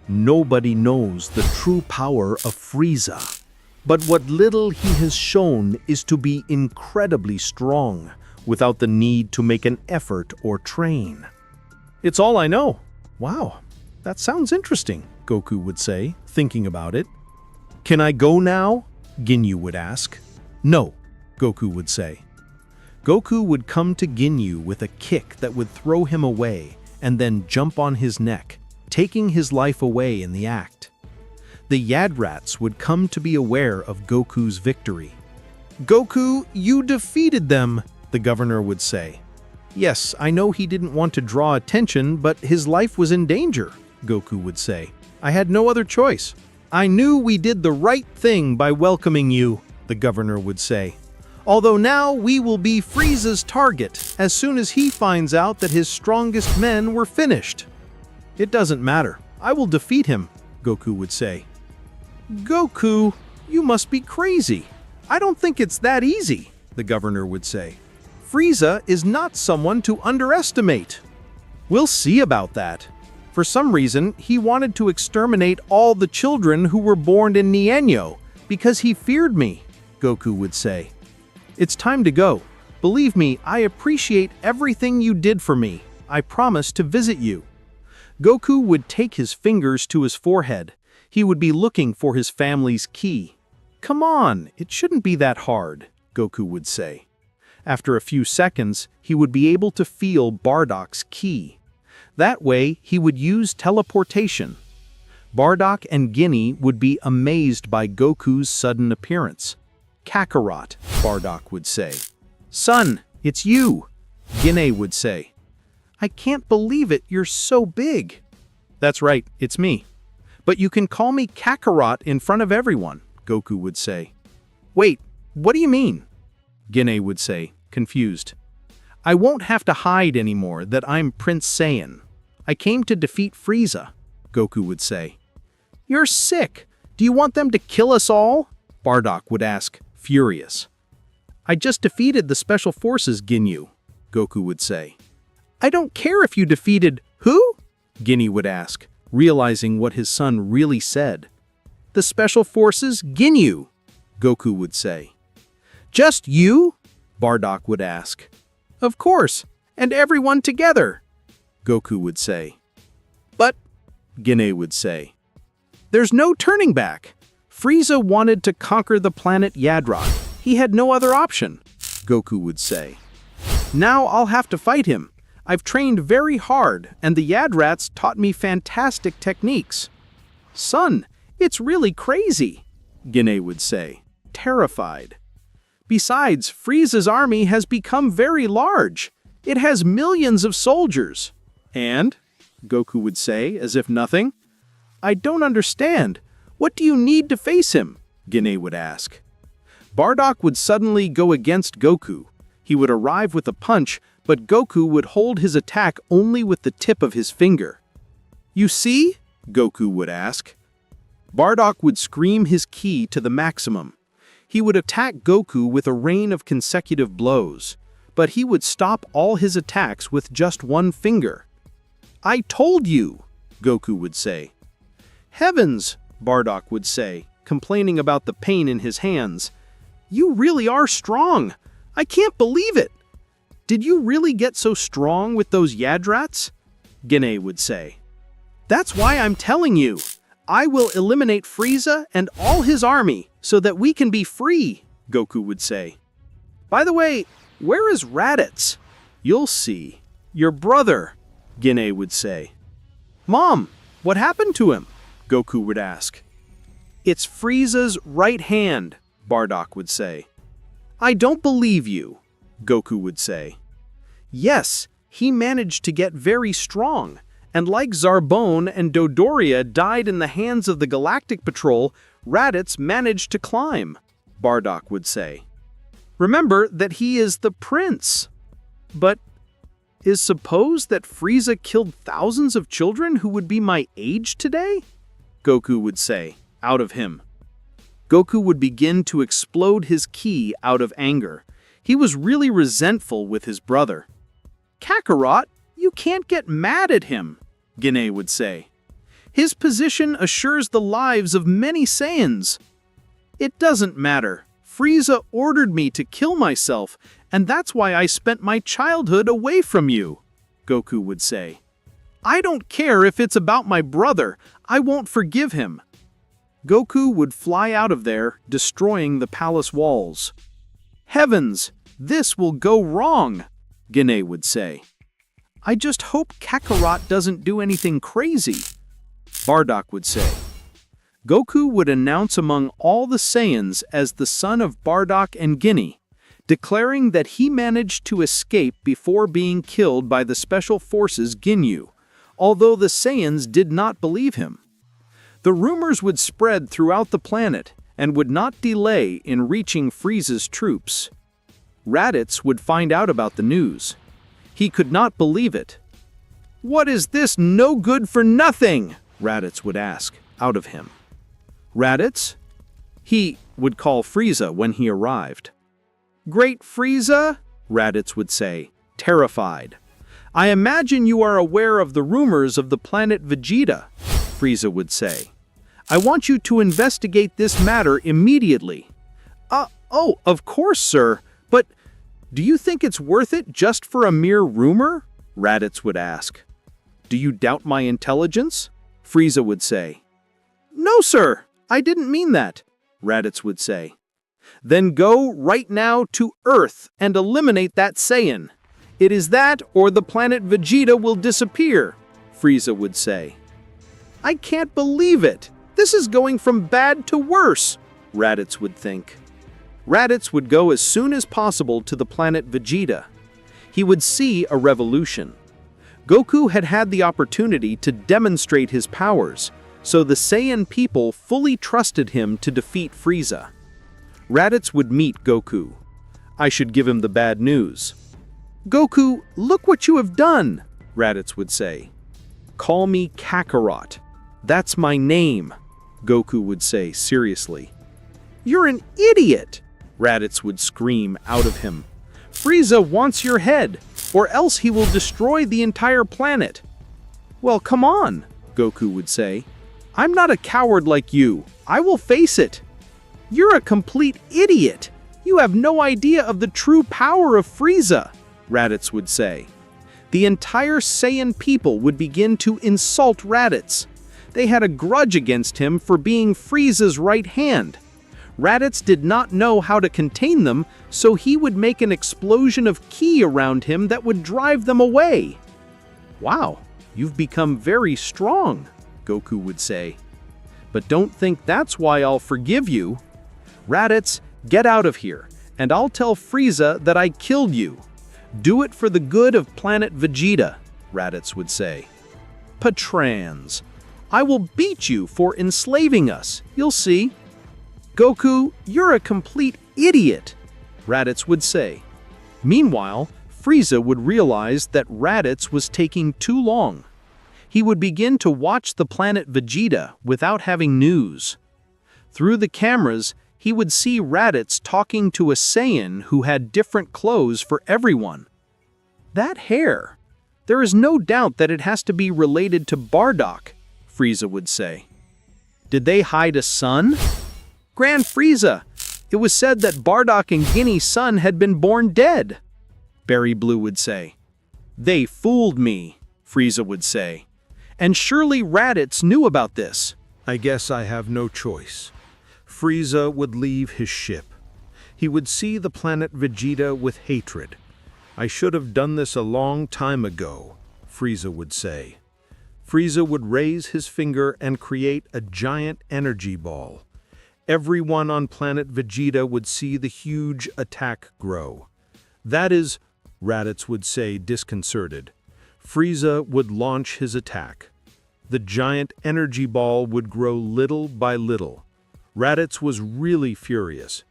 Nobody knows the true power of Frieza, but what little he has shown is to be incredibly strong, without the need to make an effort or train. "It's all I know." "Wow, that sounds interesting," Goku would say, thinking about it. "Can I go now?" Ginyu would ask. "No," Goku would say. Goku would come to Ginyu with a kick that would throw him away and then jump on his neck, taking his life away in the act. The Yadrats would come to be aware of Goku's victory. "Goku, you defeated them," the governor would say. "Yes, I know he didn't want to draw attention, but his life was in danger," Goku would say. "I had no other choice. I knew we did the right thing by welcoming you," the governor would say. "Although now we will be Frieza's target as soon as he finds out that his strongest men were finished." "It doesn't matter. I will defeat him," Goku would say. "Goku, you must be crazy. I don't think it's that easy," the governor would say. "Frieza is not someone to underestimate." "We'll see about that. For some reason, he wanted to exterminate all the children who were born in Nienyo because he feared me," Goku would say. "It's time to go. Believe me, I appreciate everything you did for me. I promise to visit you." Goku would take his fingers to his forehead. He would be looking for his family's ki. "Come on, it shouldn't be that hard," Goku would say. After a few seconds, he would be able to feel Bardock's ki. That way, he would use teleportation. Bardock and Guinea would be amazed by Goku's sudden appearance. "Kakarot," Bardock would say. "Son, it's you," Guinea would say. "I can't believe it, you're so big." "That's right, it's me. But you can call me Kakarot in front of everyone," Goku would say. "Wait, what do you mean?" Guinea would say, confused. "I won't have to hide anymore that I'm Prince Saiyan. I came to defeat Frieza," Goku would say. "You're sick. Do you want them to kill us all?" Bardock would ask, furious. "I just defeated the Special Forces, Ginyu," Goku would say. "I don't care if you defeated who?" Guinea would ask, realizing what his son really said. "The Special Forces, Ginyu," Goku would say. "Just you?" Bardock would ask. "Of course, and everyone together," Goku would say. "But," Guinea would say, "there's no turning back. Frieza wanted to conquer the planet Yadrot. He had no other option," Goku would say. Now I'll have to fight him. I've trained very hard, and the Yadrats taught me fantastic techniques. Son, it's really crazy, Gine would say, terrified. Besides, Frieza's army has become very large. It has millions of soldiers. And, Goku would say, as if nothing, I don't understand. What do you need to face him? Gine would ask. Bardock would suddenly go against Goku. He would arrive with a punch, but Goku would hold his attack only with the tip of his finger. You see? Goku would ask. Bardock would scream his ki to the maximum. He would attack Goku with a rain of consecutive blows, but he would stop all his attacks with just one finger. I told you, Goku would say. Heavens, Bardock would say, complaining about the pain in his hands. You really are strong. I can't believe it. Did you really get so strong with those Yadrats? Gine would say. That's why I'm telling you. I will eliminate Frieza and all his army so that we can be free, Goku would say. By the way, where is Raditz? You'll see. Your brother, Gine would say. Mom, what happened to him? Goku would ask. It's Frieza's right hand, Bardock would say. I don't believe you, Goku would say. Yes, he managed to get very strong, and like Zarbon and Dodoria died in the hands of the Galactic Patrol, Raditz managed to climb, Bardock would say. Remember that he is the prince. But is suppose that Frieza killed thousands of children who would be my age today? Goku would say, out of him. Goku would begin to explode his ki out of anger. He was really resentful with his brother. Kakarot, you can't get mad at him, Gine would say. His position assures the lives of many Saiyans. It doesn't matter. Frieza ordered me to kill myself, and that's why I spent my childhood away from you, Goku would say. I don't care if it's about my brother. I won't forgive him. Goku would fly out of there, destroying the palace walls. Heavens, this will go wrong, Gine would say. I just hope Kakarot doesn't do anything crazy, Bardock would say. Goku would announce among all the Saiyans as the son of Bardock and Gine, declaring that he managed to escape before being killed by the Special Forces Ginyu, although the Saiyans did not believe him. The rumors would spread throughout the planet and would not delay in reaching Frieza's troops. Raditz would find out about the news. He could not believe it. What is this no good for nothing? Raditz would ask, out of him. Raditz? He would call Frieza when he arrived. Great Frieza? Raditz would say, terrified. I imagine you are aware of the rumors of the planet Vegeta, Frieza would say. I want you to investigate this matter immediately. Oh, of course, sir, but do you think it's worth it just for a mere rumor? Raditz would ask. Do you doubt my intelligence? Frieza would say. No, sir, I didn't mean that, Raditz would say. Then go right now to Earth and eliminate that Saiyan. It is that or the planet Vegeta will disappear, Frieza would say. I can't believe it. This is going from bad to worse, Raditz would think. Raditz would go as soon as possible to the planet Vegeta. He would see a revolution. Goku had had the opportunity to demonstrate his powers, so the Saiyan people fully trusted him to defeat Frieza. Raditz would meet Goku. I should give him the bad news. Goku, look what you have done, Raditz would say. Call me Kakarot. That's my name, Goku would say seriously. You're an idiot, Raditz would scream out of him. Frieza wants your head, or else he will destroy the entire planet. Well, come on, Goku would say. I'm not a coward like you. I will face it. You're a complete idiot. You have no idea of the true power of Frieza, Raditz would say. The entire Saiyan people would begin to insult Raditz. They had a grudge against him for being Frieza's right hand. Raditz did not know how to contain them, so he would make an explosion of ki around him that would drive them away. "Wow, you've become very strong," Goku would say. "But don't think that's why I'll forgive you. Raditz, get out of here, and I'll tell Frieza that I killed you. Do it for the good of planet Vegeta," Raditz would say. "Patrans, I will beat you for enslaving us, you'll see." "Goku, you're a complete idiot," Raditz would say. Meanwhile, Frieza would realize that Raditz was taking too long. He would begin to watch the planet Vegeta without having news. Through the cameras, he would see Raditz talking to a Saiyan who had different clothes for everyone. "That hair, there is no doubt that it has to be related to Bardock," Frieza would say. "Did they hide a son?" "Grand Frieza, it was said that Bardock and Guinea's son had been born dead," Berry Blue would say. "They fooled me," Frieza would say. "And surely Raditz knew about this." I guess I have no choice. Frieza would leave his ship. He would see the planet Vegeta with hatred. "I should have done this a long time ago," Frieza would say. Frieza would raise his finger and create a giant energy ball. Everyone on planet Vegeta would see the huge attack grow. "That is," Raditz would say, disconcerted. Frieza would launch his attack. The giant energy ball would grow little by little. Raditz was really furious.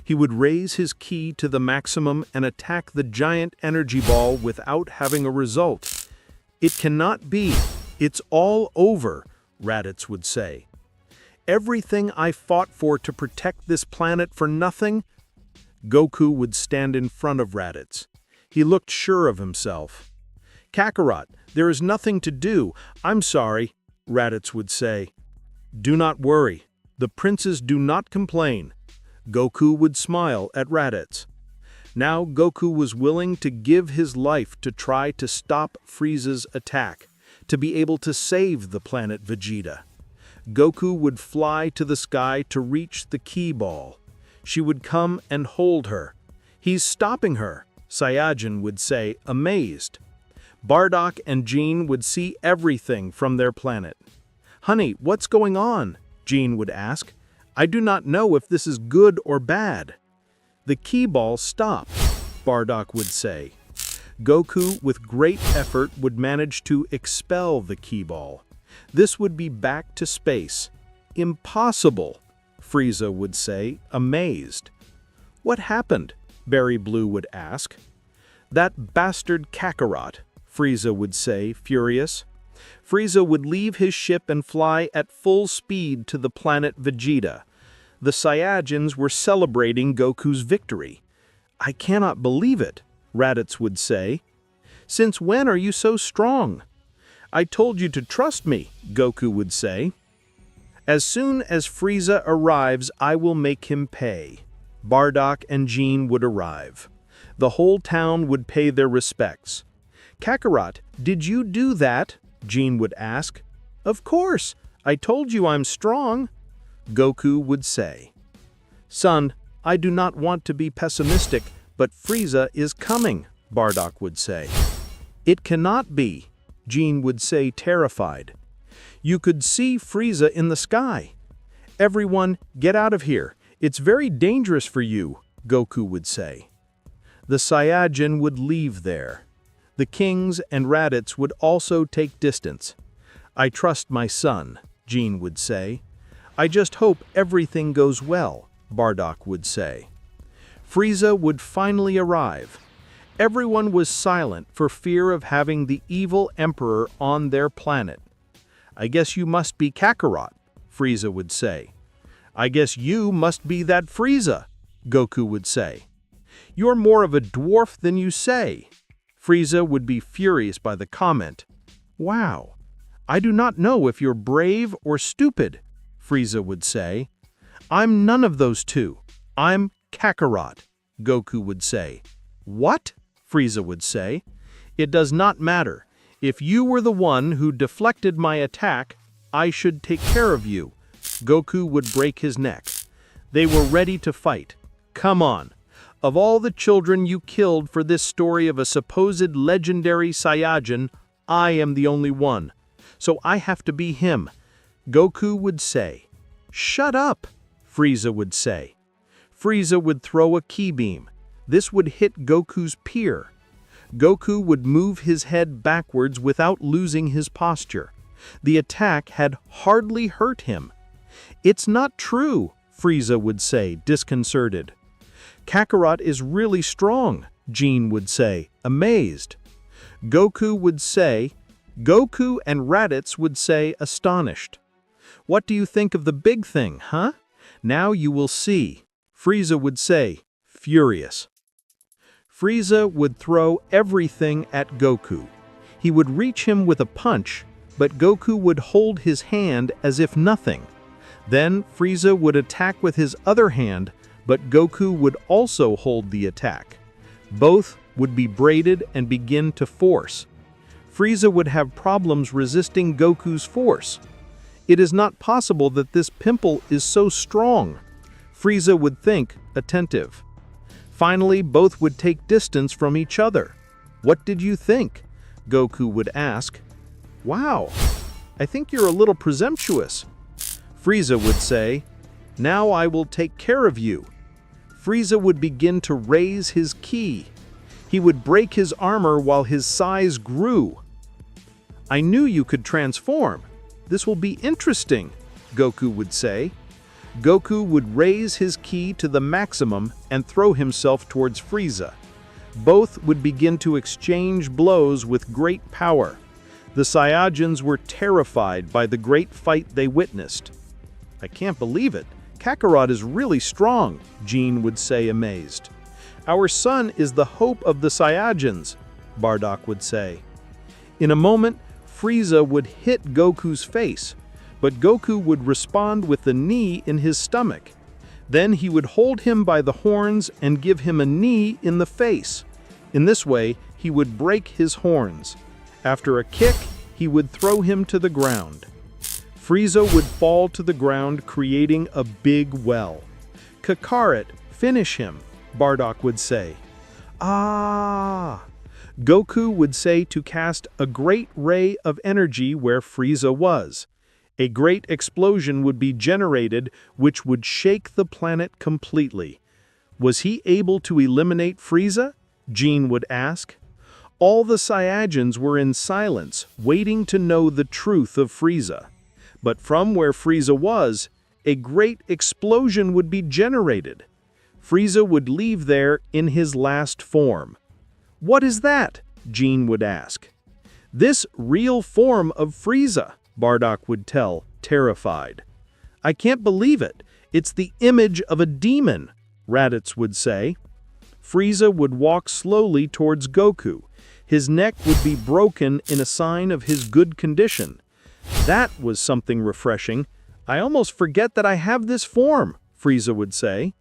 He would raise his ki to the maximum and attack the giant energy ball without having a result. "It cannot be. It's all over," Raditz would say. "Everything I fought for to protect this planet for nothing?" Goku would stand in front of Raditz. He looked sure of himself. "Kakarot, there is nothing to do. I'm sorry," Raditz would say. "Do not worry. The princes do not complain." Goku would smile at Raditz. Now Goku was willing to give his life to try to stop Frieza's attack, to be able to save the planet Vegeta. Goku would fly to the sky to reach the ki ball. She would come and hold her. "He's stopping her," Saiyajin would say, amazed. Bardock and Jean would see everything from their planet. "Honey, what's going on?" Jean would ask. "I do not know if this is good or bad." "The ki ball stopped," Bardock would say. Goku, with great effort, would manage to expel the ki ball. This would be back to space. "Impossible," Frieza would say, amazed. "What happened?" Berry Blue would ask. "That bastard Kakarot," Frieza would say, furious. Frieza would leave his ship and fly at full speed to the planet Vegeta. The Saiyajins were celebrating Goku's victory. "I cannot believe it," Raditz would say. "Since when are you so strong?" "I told you to trust me," Goku would say. "As soon as Frieza arrives, I will make him pay." Bardock and Jean would arrive. The whole town would pay their respects. "Kakarot, did you do that?" Jean would ask. "Of course, I told you I'm strong," Goku would say. "Son, I do not want to be pessimistic, but Frieza is coming," Bardock would say. "It cannot be," Jean would say, terrified. "You could see Frieza in the sky." "Everyone, get out of here. It's very dangerous for you," Goku would say. The Saiyajin would leave there. The kings and Raditz would also take distance. "I trust my son," Jean would say. "I just hope everything goes well," Bardock would say. Frieza would finally arrive. Everyone was silent for fear of having the evil emperor on their planet. "I guess you must be Kakarot," Frieza would say. "I guess you must be that Frieza," Goku would say. "You're more of a dwarf than you say." Frieza would be furious by the comment. "Wow, I do not know if you're brave or stupid," Frieza would say. "I'm none of those two. I'm Kakarot," Goku would say. "What?" Frieza would say. "It does not matter. If you were the one who deflected my attack, I should take care of you." Goku would break his neck. They were ready to fight. Come on. Of all the children you killed for this story of a supposed legendary Saiyajin, I am the only one. So I have to be him. Goku would say. Shut up, Frieza would say. Frieza would throw a ki beam. This would hit Goku's peer. Goku would move his head backwards without losing his posture. The attack had hardly hurt him. It's not true, Frieza would say, disconcerted. Kakarot is really strong, Jean would say, amazed. Goku and Raditz would say, astonished. What do you think of the big thing, huh? Now you will see, Frieza would say, furious. Frieza would throw everything at Goku. He would reach him with a punch, but Goku would hold his hand as if nothing. Then Frieza would attack with his other hand, but Goku would also hold the attack. Both would be braided and begin to force. Frieza would have problems resisting Goku's force. It is not possible that this pimple is so strong. Frieza would think, attentive. Finally, both would take distance from each other. What did you think? Goku would ask. Wow, I think you're a little presumptuous. Frieza would say, now I will take care of you. Frieza would begin to raise his ki. He would break his armor while his size grew. I knew you could transform. This will be interesting, Goku would say. Goku would raise his ki to the maximum and throw himself towards Frieza. Both would begin to exchange blows with great power. The Saiyajins were terrified by the great fight they witnessed. I can't believe it. Kakarot is really strong, Jean would say, amazed. Our son is the hope of the Saiyajins, Bardock would say. In a moment, Frieza would hit Goku's face, but Goku would respond with the knee in his stomach. Then he would hold him by the horns and give him a knee in the face. In this way, he would break his horns. After a kick, he would throw him to the ground. Frieza would fall to the ground, creating a big well. Kakarot, finish him, Bardock would say. Ah! Goku would say to cast a great ray of energy where Frieza was. A great explosion would be generated which would shake the planet completely. Was he able to eliminate Frieza? Jean would ask. All the Saiyajins were in silence, waiting to know the truth of Frieza. But from where Frieza was, a great explosion would be generated. Frieza would leave there in his last form. What is that? Jean would ask. This real form of Frieza, Bardock would tell, terrified. I can't believe it. It's the image of a demon, Raditz would say. Frieza would walk slowly towards Goku. His neck would be broken in a sign of his good condition. That was something refreshing. I almost forget that I have this form, Frieza would say.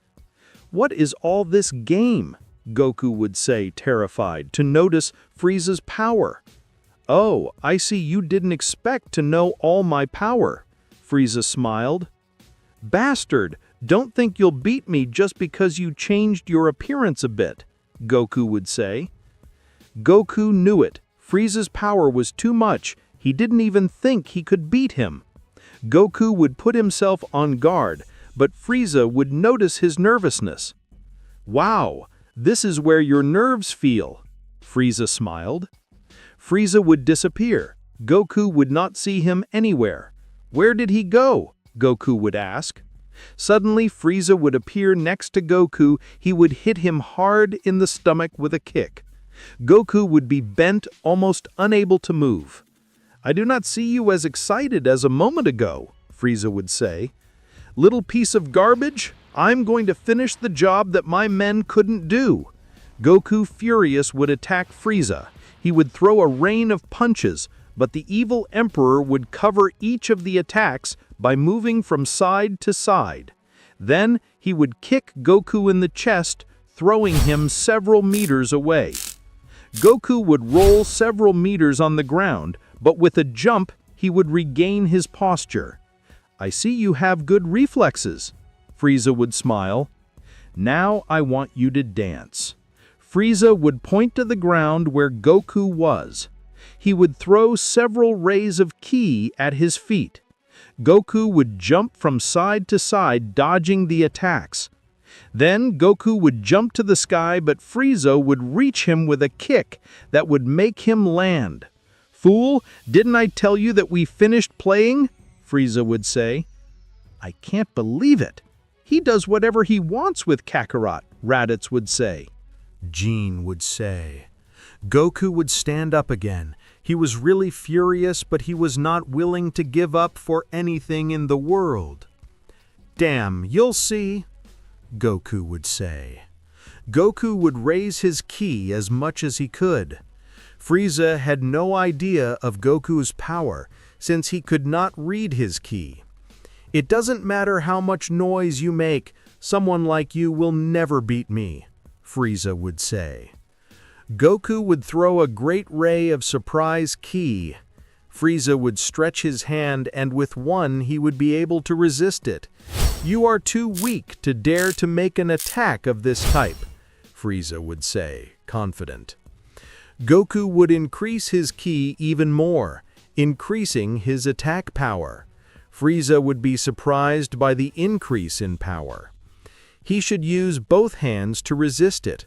What is all this game? Goku would say, terrified, to notice Frieza's power. Oh, I see you didn't expect to know all my power, Frieza smiled. Bastard, don't think you'll beat me just because you changed your appearance a bit, Goku would say. Goku knew it. Frieza's power was too much. He didn't even think he could beat him. Goku would put himself on guard, but Frieza would notice his nervousness. Wow, this is where your nerves feel, Frieza smiled. Frieza would disappear. Goku would not see him anywhere. Where did he go? Goku would ask. Suddenly, Frieza would appear next to Goku. He would hit him hard in the stomach with a kick. Goku would be bent, almost unable to move. I do not see you as excited as a moment ago, Frieza would say. Little piece of garbage, I'm going to finish the job that my men couldn't do. Goku, furious, would attack Frieza. He would throw a rain of punches, but the evil emperor would cover each of the attacks by moving from side to side. Then he would kick Goku in the chest, throwing him several meters away. Goku would roll several meters on the ground, but with a jump, he would regain his posture. I see you have good reflexes, Frieza would smile. "Now I want you to dance." Frieza would point to the ground where Goku was. He would throw several rays of ki at his feet. Goku would jump from side to side, dodging the attacks. Then Goku would jump to the sky, but Frieza would reach him with a kick that would make him land. "Fool, didn't I tell you that we finished playing?" Frieza would say. "I can't believe it. He does whatever he wants with Kakarot," Raditz would say. Jean would say. Goku would stand up again. He was really furious, but he was not willing to give up for anything in the world. "Damn, you'll see," Goku would say. Goku would raise his ki as much as he could. Frieza had no idea of Goku's power, since he could not read his ki. "It doesn't matter how much noise you make, someone like you will never beat me," Frieza would say. Goku would throw a great ray of surprise ki. Frieza would stretch his hand, and with one he would be able to resist it. "You are too weak to dare to make an attack of this type," Frieza would say, confident. Goku would increase his ki even more, increasing his attack power. Frieza would be surprised by the increase in power. He should use both hands to resist it.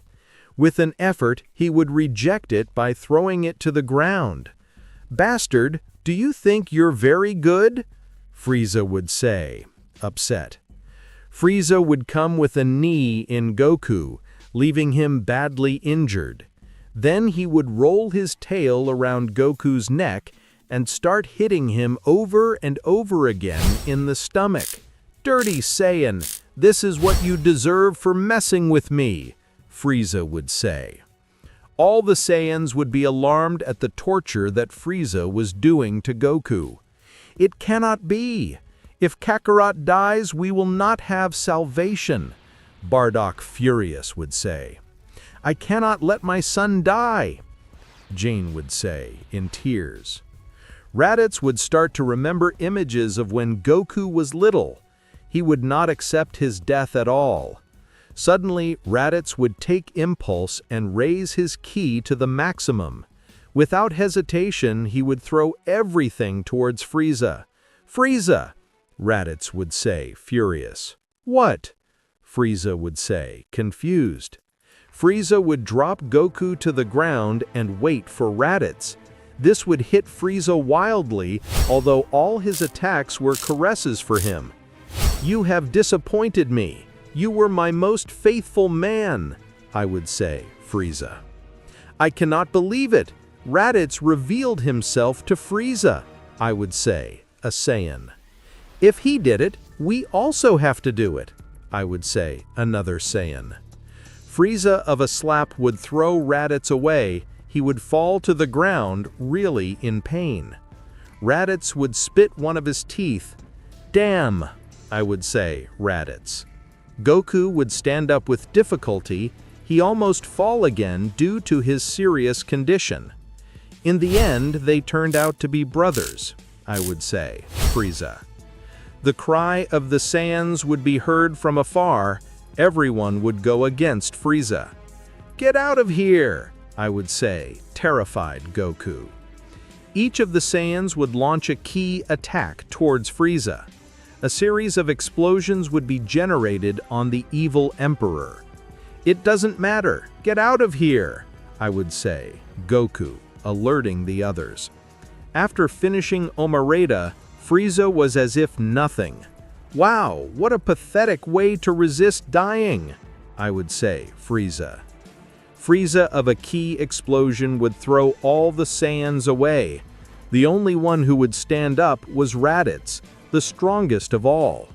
With an effort, he would reject it by throwing it to the ground. "Bastard, do you think you're very good?" Frieza would say, upset. Frieza would come with a knee in Goku, leaving him badly injured. Then he would roll his tail around Goku's neck and start hitting him over and over again in the stomach. "Dirty Saiyan, this is what you deserve for messing with me," Frieza would say. All the Saiyans would be alarmed at the torture that Frieza was doing to Goku. "It cannot be. If Kakarot dies, we will not have salvation," Bardock, furious, would say. "I cannot let my son die," Jane would say, in tears. Raditz would start to remember images of when Goku was little. He would not accept his death at all. Suddenly, Raditz would take impulse and raise his ki to the maximum. Without hesitation, he would throw everything towards Frieza. "Frieza!" Raditz would say, furious. "What?" Frieza would say, confused. Frieza would drop Goku to the ground and wait for Raditz. This would hit Frieza wildly, although all his attacks were caresses for him. "You have disappointed me. You were my most faithful man," I would say, Frieza. "I cannot believe it. Raditz revealed himself to Frieza," I would say, a Saiyan. "If he did it, we also have to do it," I would say, another Saiyan. Frieza of a slap would throw Raditz away. He would fall to the ground, really in pain. Raditz would spit one of his teeth. "Damn," I would say, Raditz. Goku would stand up with difficulty. He almost fall again due to his serious condition. In the end, they turned out to be brothers, I would say, Frieza. The cry of the Saiyans would be heard from afar. Everyone would go against Frieza. "Get out of here," I would say, terrified Goku. Each of the Saiyans would launch a ki attack towards Frieza. A series of explosions would be generated on the evil Emperor. "It doesn't matter. Get out of here," I would say, Goku, alerting the others. After finishing Omereta, Frieza was as if nothing. "Wow, what a pathetic way to resist dying," I would say, Frieza. Frieza of a ki explosion would throw all the Saiyans away. The only one who would stand up was Raditz, the strongest of all.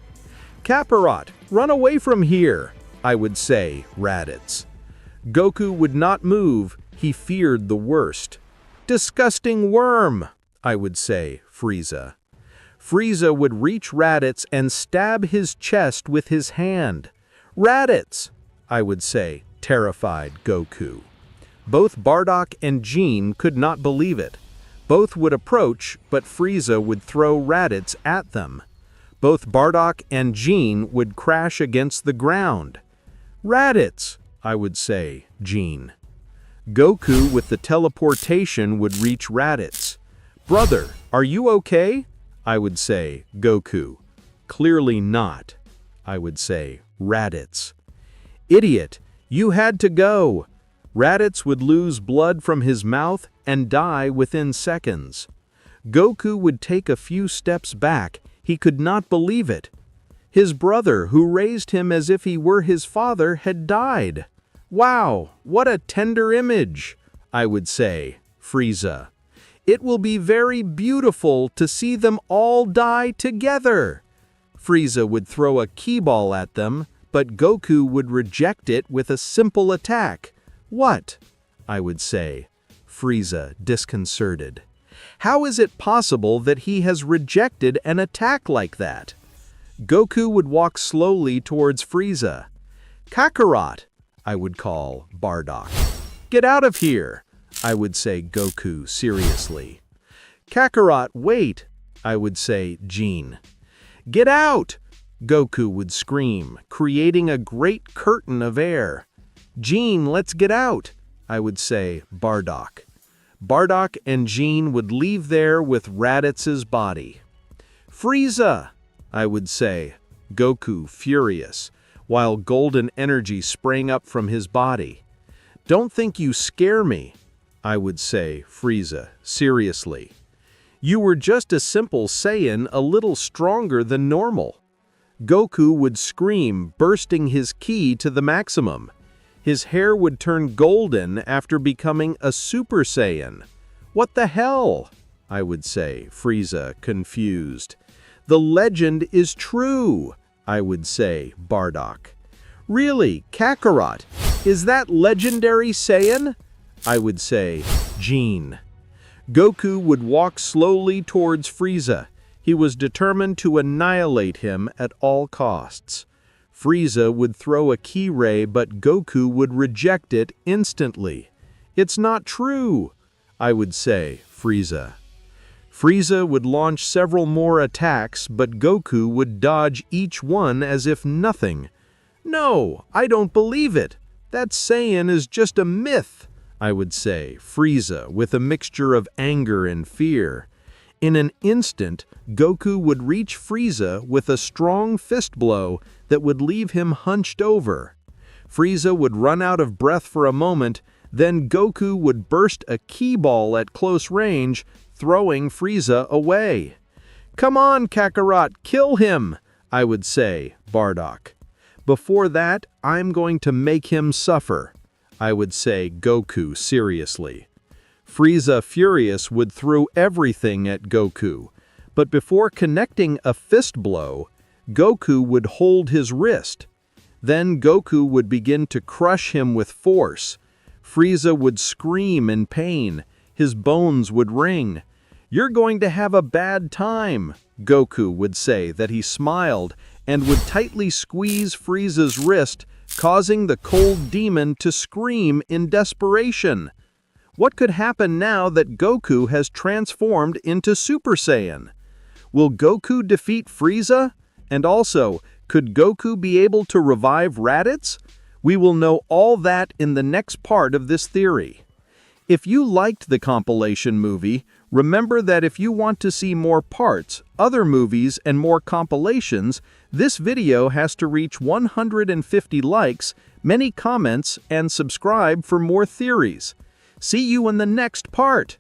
"Kakarot, run away from here," I would say, Raditz. Goku would not move. He feared the worst. "Disgusting worm," I would say, Frieza. Frieza would reach Raditz and stab his chest with his hand. "Raditz," I would say, terrified Goku. Both Bardock and Jean could not believe it. Both would approach, but Frieza would throw Raditz at them. Both Bardock and Gene would crash against the ground. Raditz, I would say, Gene. Goku with the teleportation would reach Raditz. Brother, are you okay? I would say, Goku. Clearly not. I would say, Raditz. Idiot, you had to go. Raditz would lose blood from his mouth and die within seconds. Goku would take a few steps back. He could not believe it. His brother, who raised him as if he were his father, had died. Wow, what a tender image, I would say, Frieza. It will be very beautiful to see them all die together. Frieza would throw a Ki-ball at them, but Goku would reject it with a simple attack. What? I would say, Frieza, disconcerted. How is it possible that he has rejected an attack like that? Goku would walk slowly towards Frieza. Kakarot, I would call Bardock. Get out of here, I would say Goku seriously. Kakarot, wait, I would say Gene. Get out, Goku would scream, creating a great curtain of air. Gene, let's get out, I would say Bardock. Bardock and Gene would leave there with Raditz's body. Frieza, I would say, Goku furious, while golden energy sprang up from his body. Don't think you scare me, I would say, Frieza, seriously. You were just a simple Saiyan, a little stronger than normal. Goku would scream, bursting his ki to the maximum. His hair would turn golden after becoming a Super Saiyan. What the hell? I would say, Frieza, confused. The legend is true, I would say, Bardock. Really, Kakarot, is that legendary Saiyan? I would say, Gene. Goku would walk slowly towards Frieza. He was determined to annihilate him at all costs. Frieza would throw a ki ray, but Goku would reject it instantly. It's not true, I would say, Frieza. Frieza would launch several more attacks, but Goku would dodge each one as if nothing. No, I don't believe it. That Saiyan is just a myth, I would say, Frieza, with a mixture of anger and fear. In an instant, Goku would reach Frieza with a strong fist blow that would leave him hunched over. Frieza would run out of breath for a moment, then Goku would burst a ki-ball at close range, throwing Frieza away. Come on, Kakarot, kill him, I would say, Bardock. Before that, I'm going to make him suffer, I would say, Goku seriously. Frieza, furious, would throw everything at Goku, but before connecting a fist blow, Goku would hold his wrist. Then Goku would begin to crush him with force. Frieza would scream in pain. His bones would ring. You're going to have a bad time, Goku would say that he smiled and would tightly squeeze Frieza's wrist, causing the cold demon to scream in desperation. What could happen now that Goku has transformed into Super Saiyan? Will Goku defeat Frieza? And also, could Goku be able to revive Raditz? We will know all that in the next part of this theory. If you liked the compilation movie, remember that if you want to see more parts, other movies, and more compilations, this video has to reach 150 likes, many comments, and subscribe for more theories. See you in the next part!